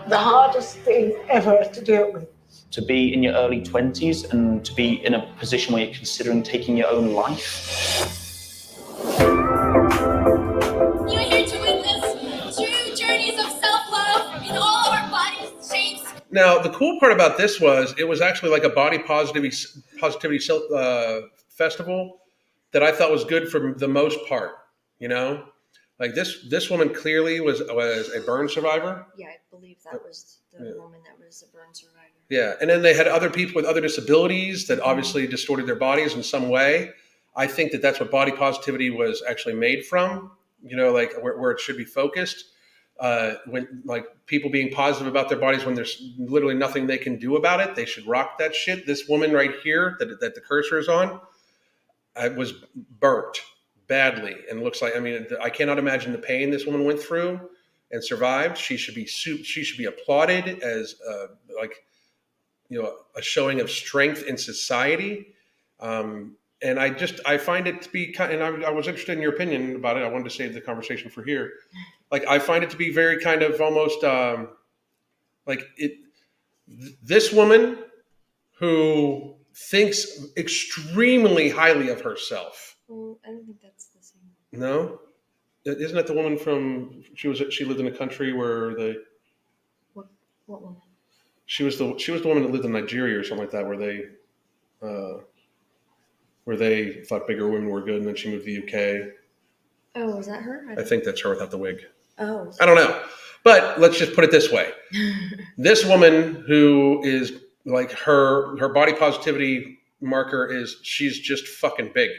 the hardest thing ever to deal with. To be in your early 20s and to be in a position where you're considering taking your own life. You're here to witness true journeys of self-love in all our bodies, shapes. Now, the cool part about this was it was actually like a body positivity festival that I thought was good for the most part, you know? Like this woman clearly was a burn survivor. Yeah, I believe that was the woman that was a burn survivor. Yeah, and then they had other people with other disabilities that obviously distorted their bodies in some way. I think that that's what body positivity was actually made from, you know, like where it should be focused. When like people being positive about their bodies when there's literally nothing they can do about it, they should rock that shit. This woman right here that the cursor is on, was burnt badly and looks like, I mean, I cannot imagine the pain this woman went through and survived. She should be applauded as like, you know, a showing of strength in society. And I find it to be kind, and I was interested in your opinion about it. I wanted to save the conversation for here. Like, I find it to be very kind of almost this woman who thinks extremely highly of herself. Well, I don't think that's the same. No? Isn't that the woman from, she lived in a country where What woman? She was the woman that lived in Nigeria or something like that, where they thought bigger women were good, and then she moved to the UK. Oh, is that her? I think that's her without the wig. Oh. I don't know. But let's just put it this way. This woman who is like her body positivity marker is she's just fucking big,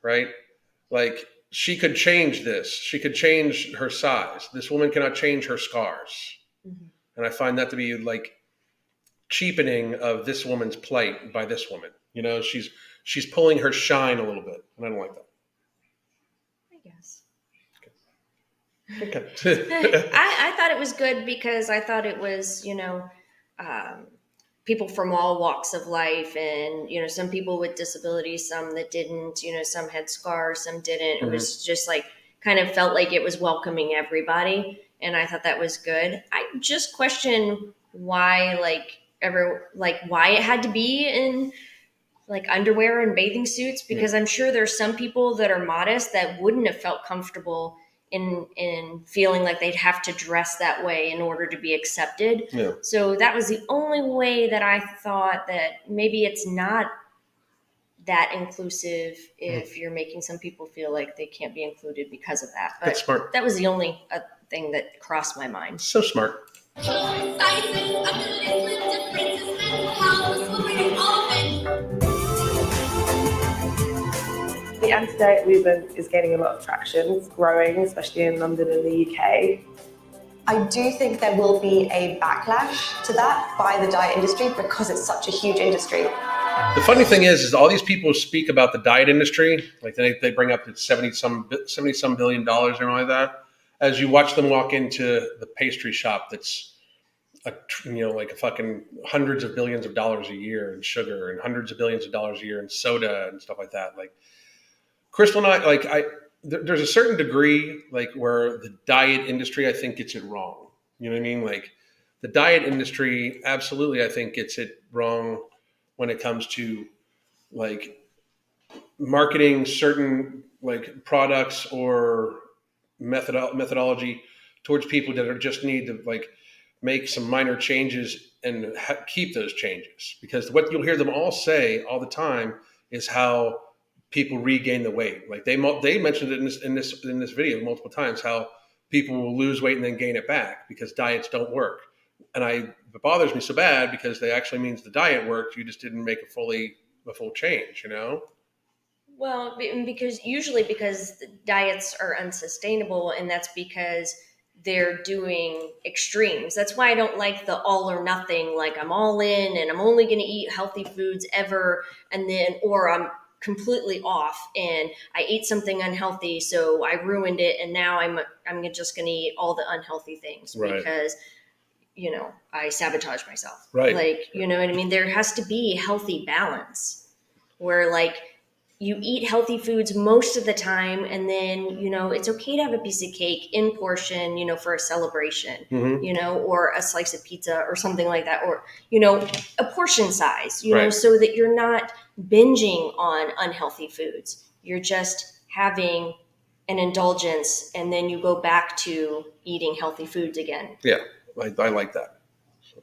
right? Like, she could change this. She could change her size. This woman cannot change her scars. Mm-hmm. And I find that to be like cheapening of this woman's plight by this woman. You know, she's pulling her shine a little bit, and I don't like that. I guess. Okay. I thought it was good because I thought it was, you know, people from all walks of life, and, you know, some people with disabilities, some that didn't, you know, some had scars, some didn't. Mm-hmm. It was just like, kind of felt like it was welcoming everybody. And I thought that was good. I just question why, why it had to be in like underwear and bathing suits, because I'm sure there's some people that are modest that wouldn't have felt comfortable in feeling like they'd have to dress that way in order to be accepted. Yeah. So that was the only way that I thought that maybe it's not that inclusive if you're making some people feel like they can't be included because of that. But that's smart. That was the only thing that crossed my mind. So smart. Sizes, the anti-diet movement is gaining a lot of traction. It's growing, especially in London and the UK. I do think there will be a backlash to that by the diet industry because it's such a huge industry. The funny thing is all these people speak about the diet industry, like they bring up it's 70 some $1 billion or something like that. As you watch them walk into the pastry shop, that's like a fucking hundreds of billions of dollars a year in sugar and hundreds of billions of dollars a year in soda and stuff like that. Like Crystal and I, there's a certain degree like where the diet industry, I think, gets it wrong. You know what I mean? Like the diet industry, absolutely, I think gets it wrong when it comes to like marketing certain like products or methodology towards people that are just need to like make some minor changes and keep those changes. Because what you'll hear them all say all the time is how people regain the weight. Like they mentioned it in this video multiple times, how people will lose weight and then gain it back because diets don't work. And it bothers me so bad because they actually means the diet worked. You just didn't make a full change, you know? Well, because the diets are unsustainable, and that's because they're doing extremes. That's why I don't like the all or nothing, like I'm all in and I'm only going to eat healthy foods ever, or I'm completely off and I ate something unhealthy, so I ruined it, and now I'm just going to eat all the unhealthy things because I sabotage myself. Right. Like, you know what I mean? There has to be a healthy balance where like you eat healthy foods most of the time, and then, it's okay to have a piece of cake in portion, for a celebration, or a slice of pizza or something like that, or, a portion size, so that you're not binging on unhealthy foods. You're just having an indulgence, and then you go back to eating healthy foods again. Yeah, I like that. So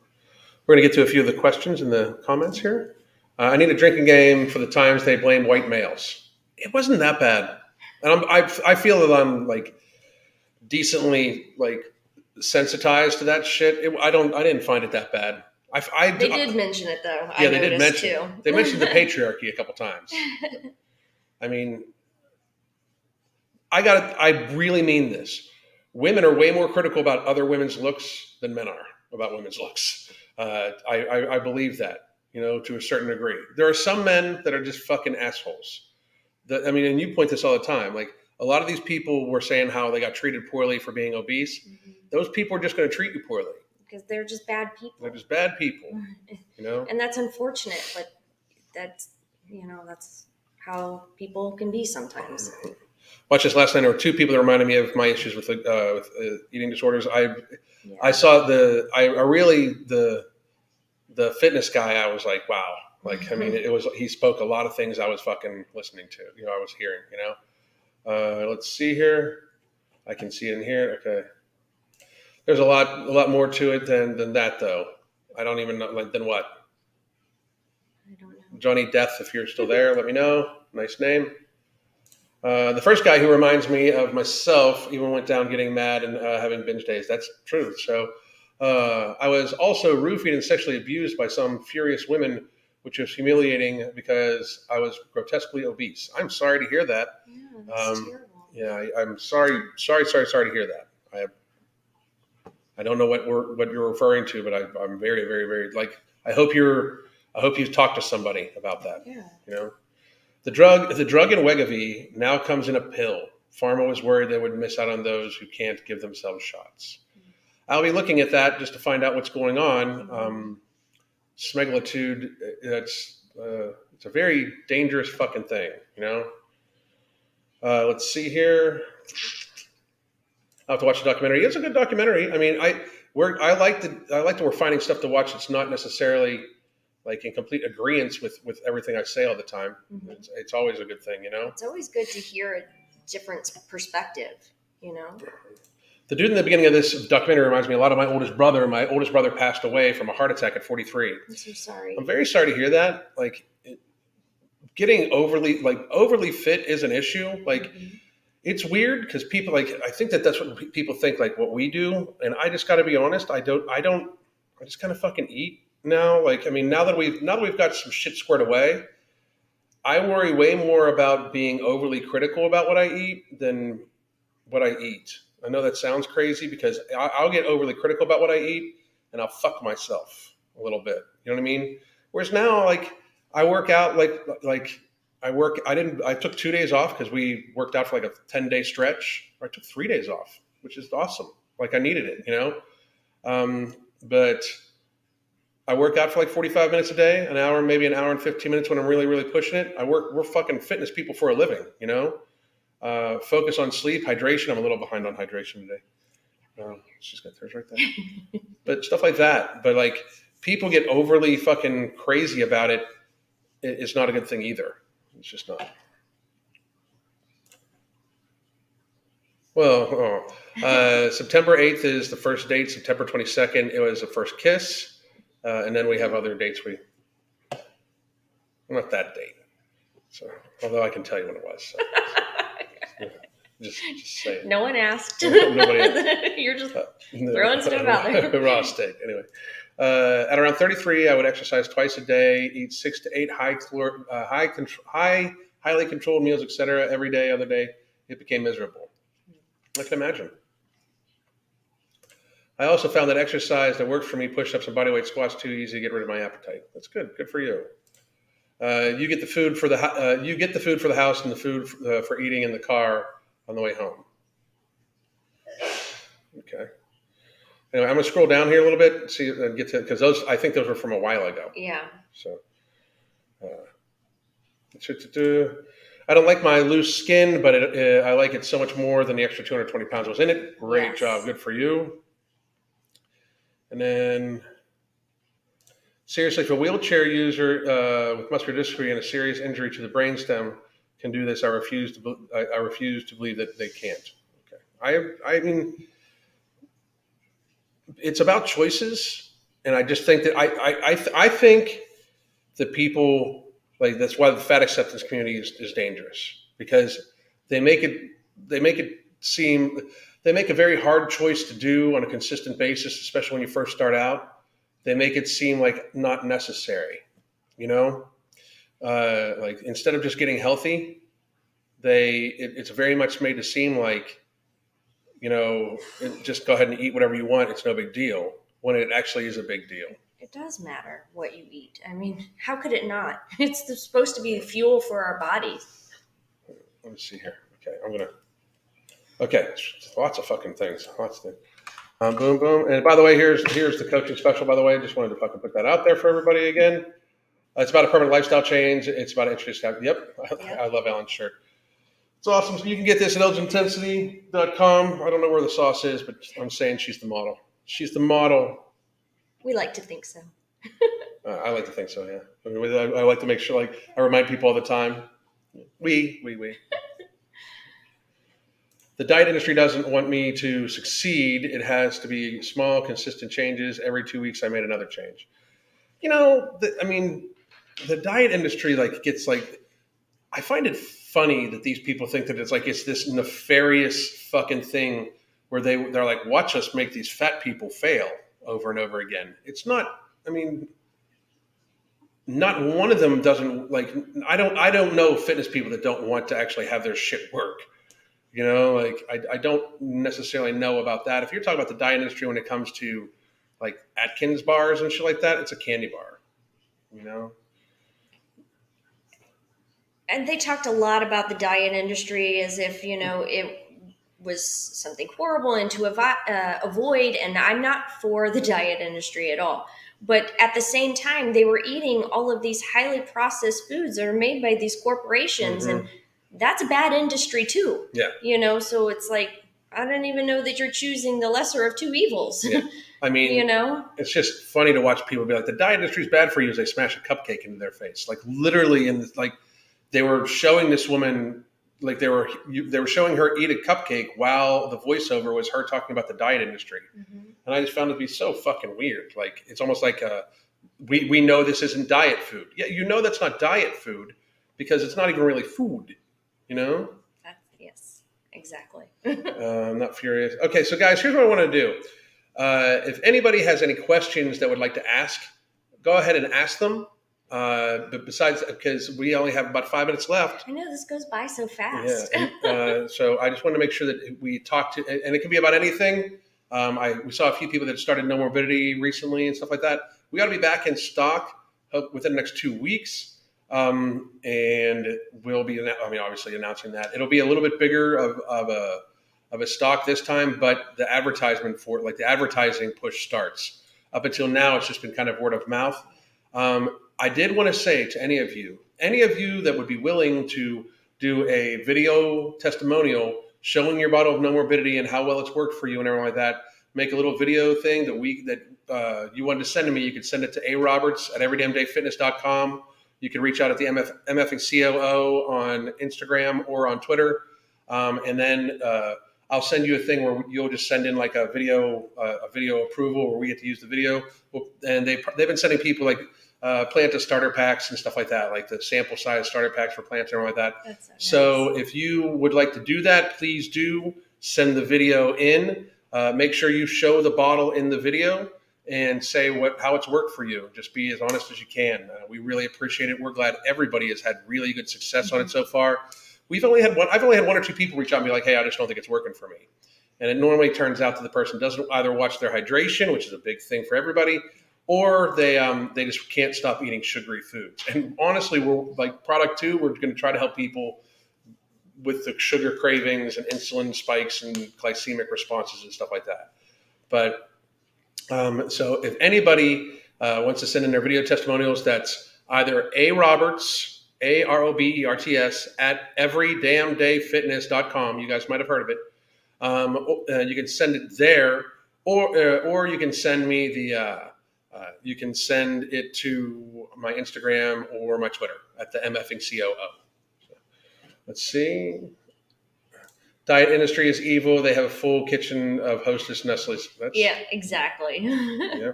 we're going to get to a few of the questions in the comments here. I need a drinking game for the times they blame white males. It wasn't that bad. And I feel that I'm like decently like sensitized to that shit. I didn't find it that bad. They did mention it though. Yeah, they did mention it. They mentioned the patriarchy a couple times. I mean, I really mean this. Women are way more critical about other women's looks than men are about women's looks. I believe that. To a certain degree. There are some men that are just fucking assholes. And you point this all the time. Like, a lot of these people were saying how they got treated poorly for being obese. Mm-hmm. Those people are just going to treat you poorly. Because they're just bad people. They're just bad people, And that's unfortunate, but that's how people can be sometimes. Watch this. Last night, there were two people that reminded me of my issues with eating disorders. I saw the fitness guy. I was like, wow. Like, I mean, he spoke a lot of things I was fucking listening to, I was hearing, let's see here. I can see it in here. Okay. There's a lot more to it than that though. I don't even know, like, then what? I don't know. Johnny Death, if you're still there, let me know. Nice name. The first guy who reminds me of myself even went down getting mad and having binge days. That's true. So, I was also roofied and sexually abused by some furious women, which was humiliating because I was grotesquely obese. I'm sorry to hear that. Yeah, that's terrible. Yeah, I'm sorry to hear that. I don't know what you're referring to, but I'm very, very, very I hope you've talked to somebody about that. Yeah. The drug in Wegovy now comes in a pill. Pharma was worried they would miss out on those who can't give themselves shots. I'll be looking at that just to find out what's going on. Smegalitude, it's a very dangerous fucking thing, Let's see here. I'll have to watch the documentary. It's a good documentary. I mean, I like that we're finding stuff to watch that's not necessarily like in complete agreement with everything I say all the time. Mm-hmm. It's always a good thing, It's always good to hear a different perspective, The dude in the beginning of this documentary reminds me a lot of my oldest brother. My oldest brother passed away from a heart attack at 43. I'm so sorry. I'm very sorry to hear that. Like, getting overly fit is an issue. Like, it's weird because people I think that's what people think, like what we do. And I just got to be honest. I just kind of fucking eat now. Like, I mean, now that we've got some shit squared away, I worry way more about being overly critical about what I eat than what I eat. I know that sounds crazy because I'll get overly critical about what I eat and I'll fuck myself a little bit. You know what I mean? Whereas now, like, I work out I took 2 days off because we worked out for like a 10-day stretch. I took 3 days off, which is awesome. Like, I needed it, you know? But I work out for like 45 minutes a day, an hour, maybe an hour and 15 minutes when I'm really, really pushing it. We're fucking fitness people for a living, you know? Focus on sleep, hydration. I'm a little behind on hydration today. She's got hers right there. But stuff like that. But like, people get overly fucking crazy about it. It's not a good thing either. It's just not. Well, September 8th is the first date. September 22nd, it was the first kiss. And then we have other dates. Not that date. So, although I can tell you when it was. So. Just say it. No one asked. Nobody asked. You're just throwing stuff out there. Raw steak. Anyway, at around 33, I would exercise twice a day, eat 6 to 8 highly controlled meals, etc. every day. Other day, it became miserable. I can imagine. I also found that exercise that works for me, push-ups and bodyweight squats, too easy to get rid of my appetite. That's good. Good for you. You get the food for the house and the food for eating in the car on the way home. Okay. Anyway, I'm gonna scroll down here a little bit and see and get to because I think those were from a while ago. Yeah. So, I don't like my loose skin, but I like it so much more than the extra 220 pounds was in it. Great job, good for you. And then, seriously, if a wheelchair user with muscular dystrophy and a serious injury to the brainstem can do this, I refuse to believe that they can't. Okay, I mean, it's about choices, and I just think that I think that people like that's why the fat acceptance community is dangerous because they make a very hard choice to do on a consistent basis, especially when you first start out. They make it seem like not necessary, you know. Like instead of just getting healthy, it's very much made to seem like, you know, just go ahead and eat whatever you want. It's no big deal when it actually is a big deal. It does matter what you eat. I mean, how could it not? It's supposed to be fuel for our bodies. Let me see here. Okay, lots of fucking things. Lots of things. Boom, boom. And by the way, here's the coaching special, by the way. Just wanted to fucking put that out there for everybody again. It's about a permanent lifestyle change. It's about introducing. Yep. I love Alan's shirt. It's awesome. So you can get this at elginintensity.com. I don't know where the sauce is, but I'm saying she's the model. She's the model. We like to think so. I like to think so, yeah. I like to make sure, like, I remind people all the time. We. The diet industry doesn't want me to succeed. It has to be small, consistent changes. Every 2 weeks, I made another change. You know, the diet industry, like, gets, like, I find it funny that these people think that it's this nefarious fucking thing where they're like, watch us make these fat people fail over and over again. It's not, I mean, not one of them doesn't, like, I don't know fitness people that don't want to actually have their shit work. You know, like, I don't necessarily know about that. If you're talking about the diet industry when it comes to, like, Atkins bars and shit like that, it's a candy bar, you know? And they talked a lot about the diet industry as if, you know, it was something horrible and to avoid. And I'm not for the diet industry at all. But at the same time, they were eating all of these highly processed foods that are made by these corporations. Mm-hmm. And that's a bad industry too. Yeah. You know, so it's like, I don't even know that you're choosing the lesser of two evils. Yeah. I mean, you know, it's just funny to watch people be like, the diet industry is bad for you as they smash a cupcake into their face. Like literally they were showing this woman, like they were showing her eat a cupcake while the voiceover was her talking about the diet industry. Mm-hmm. And I just found it to be so fucking weird. Like, it's almost like we know this isn't diet food. Yeah, you know that's not diet food because it's not even really food, you know? Yes, exactly. I'm not furious. Okay, so guys, here's what I want to do. If anybody has any questions that would like to ask, go ahead and ask them. But besides, because we only have about 5 minutes left. I know this goes by so fast. Yeah. And, so I just want to make sure that we talk to, and it can be about anything. We saw a few people that started No Morbidity recently and stuff like that. We got to be back in stock within the next 2 weeks. And we'll be, obviously announcing that it'll be a little bit bigger of a stock this time, but the advertisement for it, like the advertising push starts. Up until now, it's just been kind of word of mouth. I did want to say to any of you that would be willing to do a video testimonial showing your bottle of No Morbidity and how well it's worked for you and everything like that, make a little video thing that you wanted to send to me, you could send it to aroberts@everydammdayfitness.com. You can reach out at the MFing COO on Instagram or on Twitter. And then I'll send you a thing where you'll just send in like a video approval where we get to use the video. And they've been sending people like Planta starter packs and stuff like that, like the sample size starter packs for Planta and all like that. That's So if you would like to do that, please do send the video in. Make sure you show the bottle in the video and say how it's worked for you. Just be as honest as you can. We really appreciate it. We're glad everybody has had really good success on it so far. I've only had 1 or 2 people reach out and be like, hey, I just don't think it's working for me. And it normally turns out that the person doesn't either watch their hydration, which is a big thing for everybody, or they just can't stop eating sugary foods. And honestly, we're like product 2, we're going to try to help people with the sugar cravings and insulin spikes and glycemic responses and stuff like that. But so if anybody wants to send in their video testimonials, that's either aroberts, AROBERTS @everydamndayfitness.com. You guys might have heard of it. You can send it there, or you can send me you can send it to my Instagram or my Twitter at the MFing COO. So, let's see. Diet industry is evil. They have a full kitchen of Hostess Nestle's. Yeah, exactly. Yeah.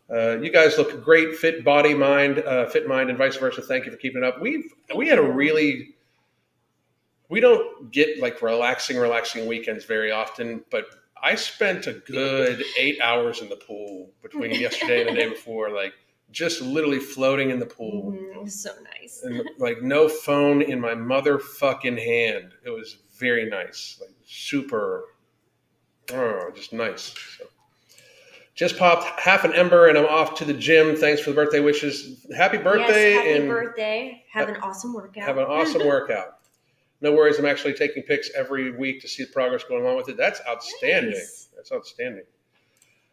You guys look great, fit body, mind, and vice versa. Thank you for keeping it up. We don't get like relaxing weekends very often, but I spent a good 8 hours in the pool between yesterday and the day before, like just literally floating in the pool. It was so nice. And like no phone in my motherfucking hand. It was very nice, like super, just nice. So. Just popped half an ember and I'm off to the gym. Thanks for the birthday wishes. Happy birthday. Yes, happy birthday. Have an awesome workout. Have an awesome workout. No worries. I'm actually taking pics every week to see the progress going on with it. That's outstanding. Nice. That's outstanding.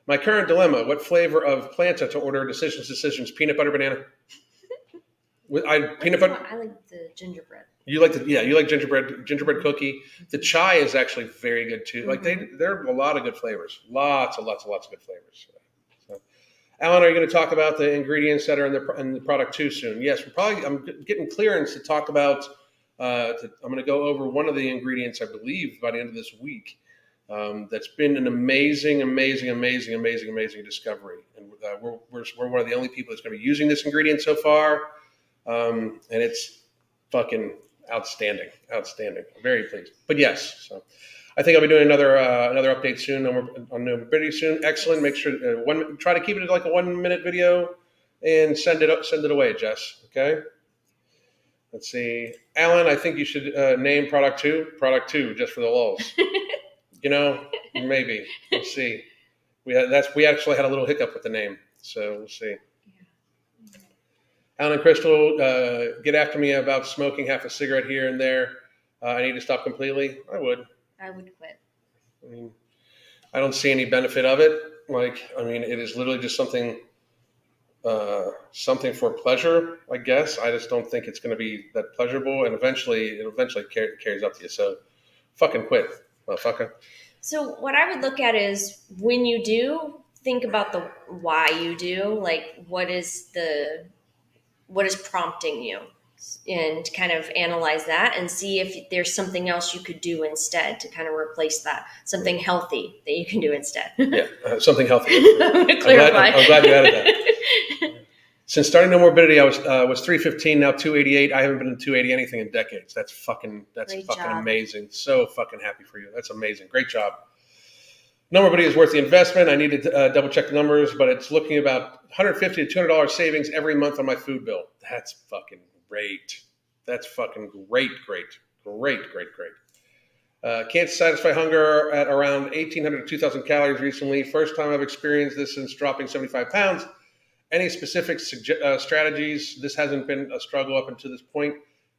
My current dilemma, what flavor of Planta to order? Decisions. Peanut butter, banana. Peanut butter. I like the gingerbread. You like gingerbread cookie. The chai is actually very good too. Like there are a lot of good flavors. Lots of good flavors. So, Alan, are you going to talk about the ingredients that are in the product too soon? Yes, I'm getting clearance to talk about. I'm going to go over one of the ingredients, I believe, by the end of this week. That's been an amazing discovery, and we're one of the only people that's going to be using this ingredient so far, and it's fucking outstanding. I'm very pleased. But yes, so I think I'll be doing another update soon on No Morbidity soon. Excellent. Make sure try to keep it like a 1 minute video and send it away, Jess. Okay. Let's see, Alan. I think you should name product two, just for the lulz. Maybe we'll see. We actually had a little hiccup with the name, so we'll see. Alan and Crystal, get after me about smoking half a cigarette here and there. I need to stop completely. I would quit. I mean, I don't see any benefit of it. It is literally just something for pleasure, I guess. I just don't think it's going to be that pleasurable, and eventually carries up to you. So, fucking quit, motherfucker. So what I would look at is when you do, think about the why you do. Like, what is prompting you, and kind of analyze that and see if there's something else you could do instead to kind of replace that, something healthy that you can do instead. Yeah, something healthy. I'm glad you added that. Since starting No Morbidity, I was 315, now 288. I haven't been in 280 anything in decades. That's fucking Great job. amazing. So fucking happy for you. That's amazing. Great job. No more Buddy is worth the investment. I need to double check the numbers, but it's looking about $150 to $200 savings every month on my food bill. That's fucking great. That's fucking great. Can't satisfy hunger at around 1,800 to 2,000 calories recently. First time I've experienced this since dropping 75 pounds. Any specific strategies? This hasn't been a struggle up until this point.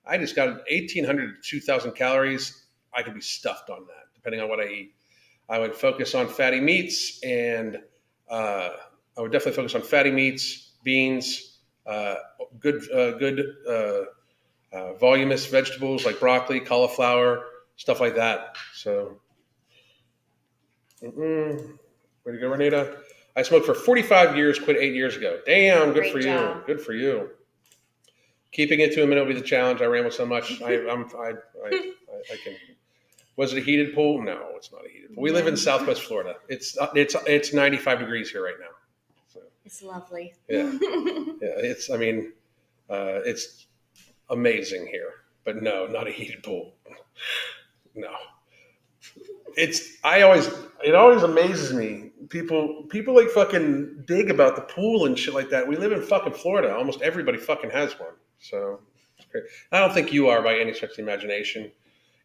I just got 1,800 to 2,000 calories. I could be stuffed on that, depending on what I eat. I would focus on fatty meats, and I would definitely focus on fatty meats, beans, good voluminous vegetables like broccoli, cauliflower, stuff like that. So, way to go, Renita. I smoked for 45 years, quit 8 years ago. Damn, good Great for job. you. Good for you. Keeping it to a minute will be the challenge. I ramble so much. I can. Was it a heated pool? No, it's not a heated pool. We live in Southwest Florida. It's 95 degrees here right now. So, It's lovely. yeah, it's amazing here, but no, not a heated pool. No, it always amazes me. People like fucking dig about the pool and shit like that. We live in fucking Florida. Almost everybody fucking has one. So it's great. I don't think you are by any stretch of the imagination.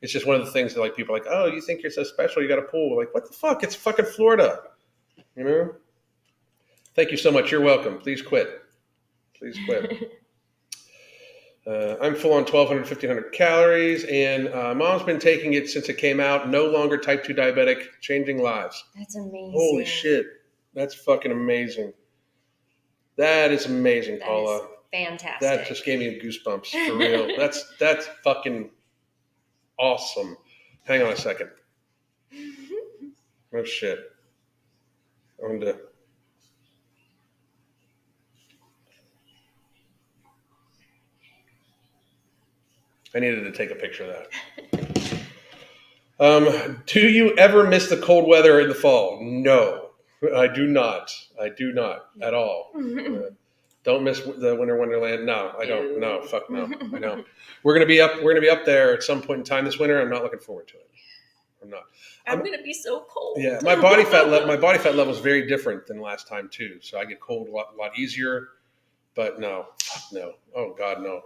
It's just one of the things that like people are like, oh, you think you're so special? You got a pool? We're like, what the fuck? It's fucking Florida. You know? Thank you so much. You're welcome. Please quit. Please quit. I'm full on 1,200, 1,500 calories, and Mom's been taking it since it came out. No longer type 2 diabetic, changing lives. That's amazing. Holy shit. That's fucking amazing. That is amazing, That Paula. is fantastic. That just gave me goosebumps, for real. That's fucking awesome. Hang on a second. Oh, shit. I needed to take a picture of that. Do you ever miss the cold weather in the fall? No, I do not. I do not at all. Don't miss the winter wonderland. No, I don't. No, fuck no. I don't. We're gonna be up there at some point in time this winter. I'm not looking forward to it. I'm not. I'm gonna be so cold. Yeah, my body fat level is very different than last time too. So I get cold a lot easier. But no, fuck no. Oh God, no.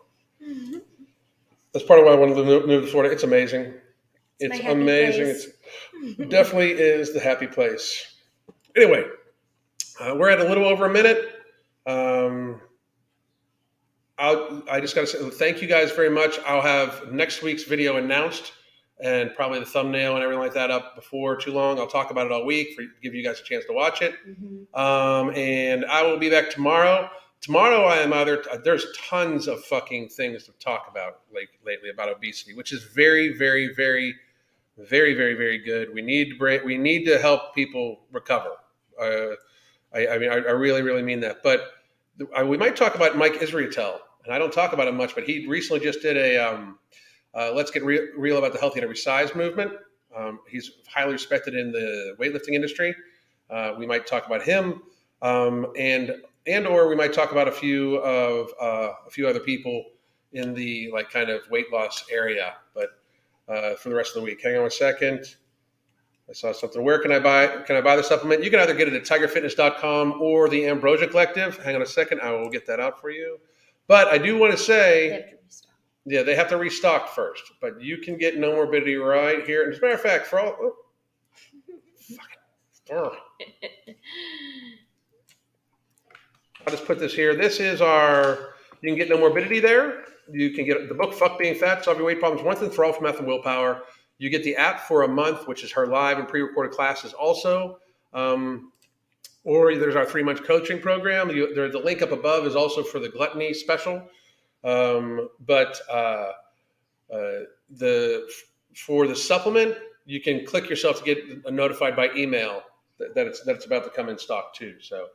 That's part of why I want to move to Florida. It's amazing. It's my happy amazing. place. It definitely is the happy place. Anyway, we're at a little over a minute. I just got to say thank you guys very much. I'll have next week's video announced and probably the thumbnail and everything like that up before too long. I'll talk about it all week to give you guys a chance to watch it. And I will be back tomorrow. Tomorrow there's tons of fucking things to talk about lately about obesity, which is very, very, very, very, very, very good. We need to help people recover. I really, really mean that. But we might talk about Mike Israetel, and I don't talk about him much, but he recently just did a Let's Get Real About the Healthy and Every Size movement. He's highly respected in the weightlifting industry. We might talk about him, or we might talk about a few other people in the kind of weight loss area. But for the rest of the week, hang on a second. I saw something. Where can I buy the supplement? You can either get it at tigerfitness.com or the Ambrosia Collective. Hang on a second. I will get that out for you. But I do want to say, they have to restock first. But you can get No Morbidity right here. And as a matter of fact, for all... I'll just put this here. This is you can get No Morbidity there. You can get the book, Fuck Being Fat, Solve Your Weight Problems, Once and For All from Health and Willpower. You get the app for a month, which is her live and pre-recorded classes also. Or there's our 3-month coaching program. The link up above is also for the gluttony special. For the supplement, you can click yourself to get notified by email that it's about to come in stock too. So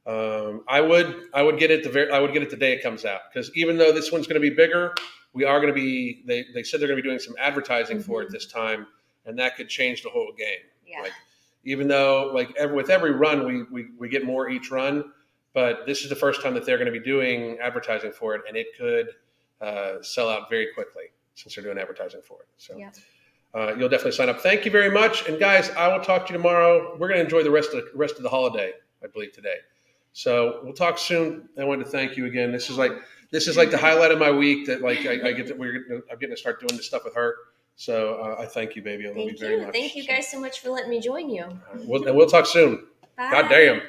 I would get it the day it comes out, because even though this one's going to be bigger, we are going to be. They said they're going to be doing some advertising for it this time, and that could change the whole game. Yeah. Even though with every run we get more each run, but this is the first time that they're going to be doing advertising for it, and it could sell out very quickly since they're doing advertising for it. So. Yeah. you'll definitely sign up. Thank you very much. And guys, I will talk to you tomorrow. We're going to enjoy the rest of the holiday, I believe, today. So we'll talk soon. I wanted to thank you again. This is like the highlight of my week. That like I'm getting to start doing this stuff with her. So I thank you, baby. I love you very much. Thank you guys so much for letting me join you. We'll talk soon. Bye. God damn.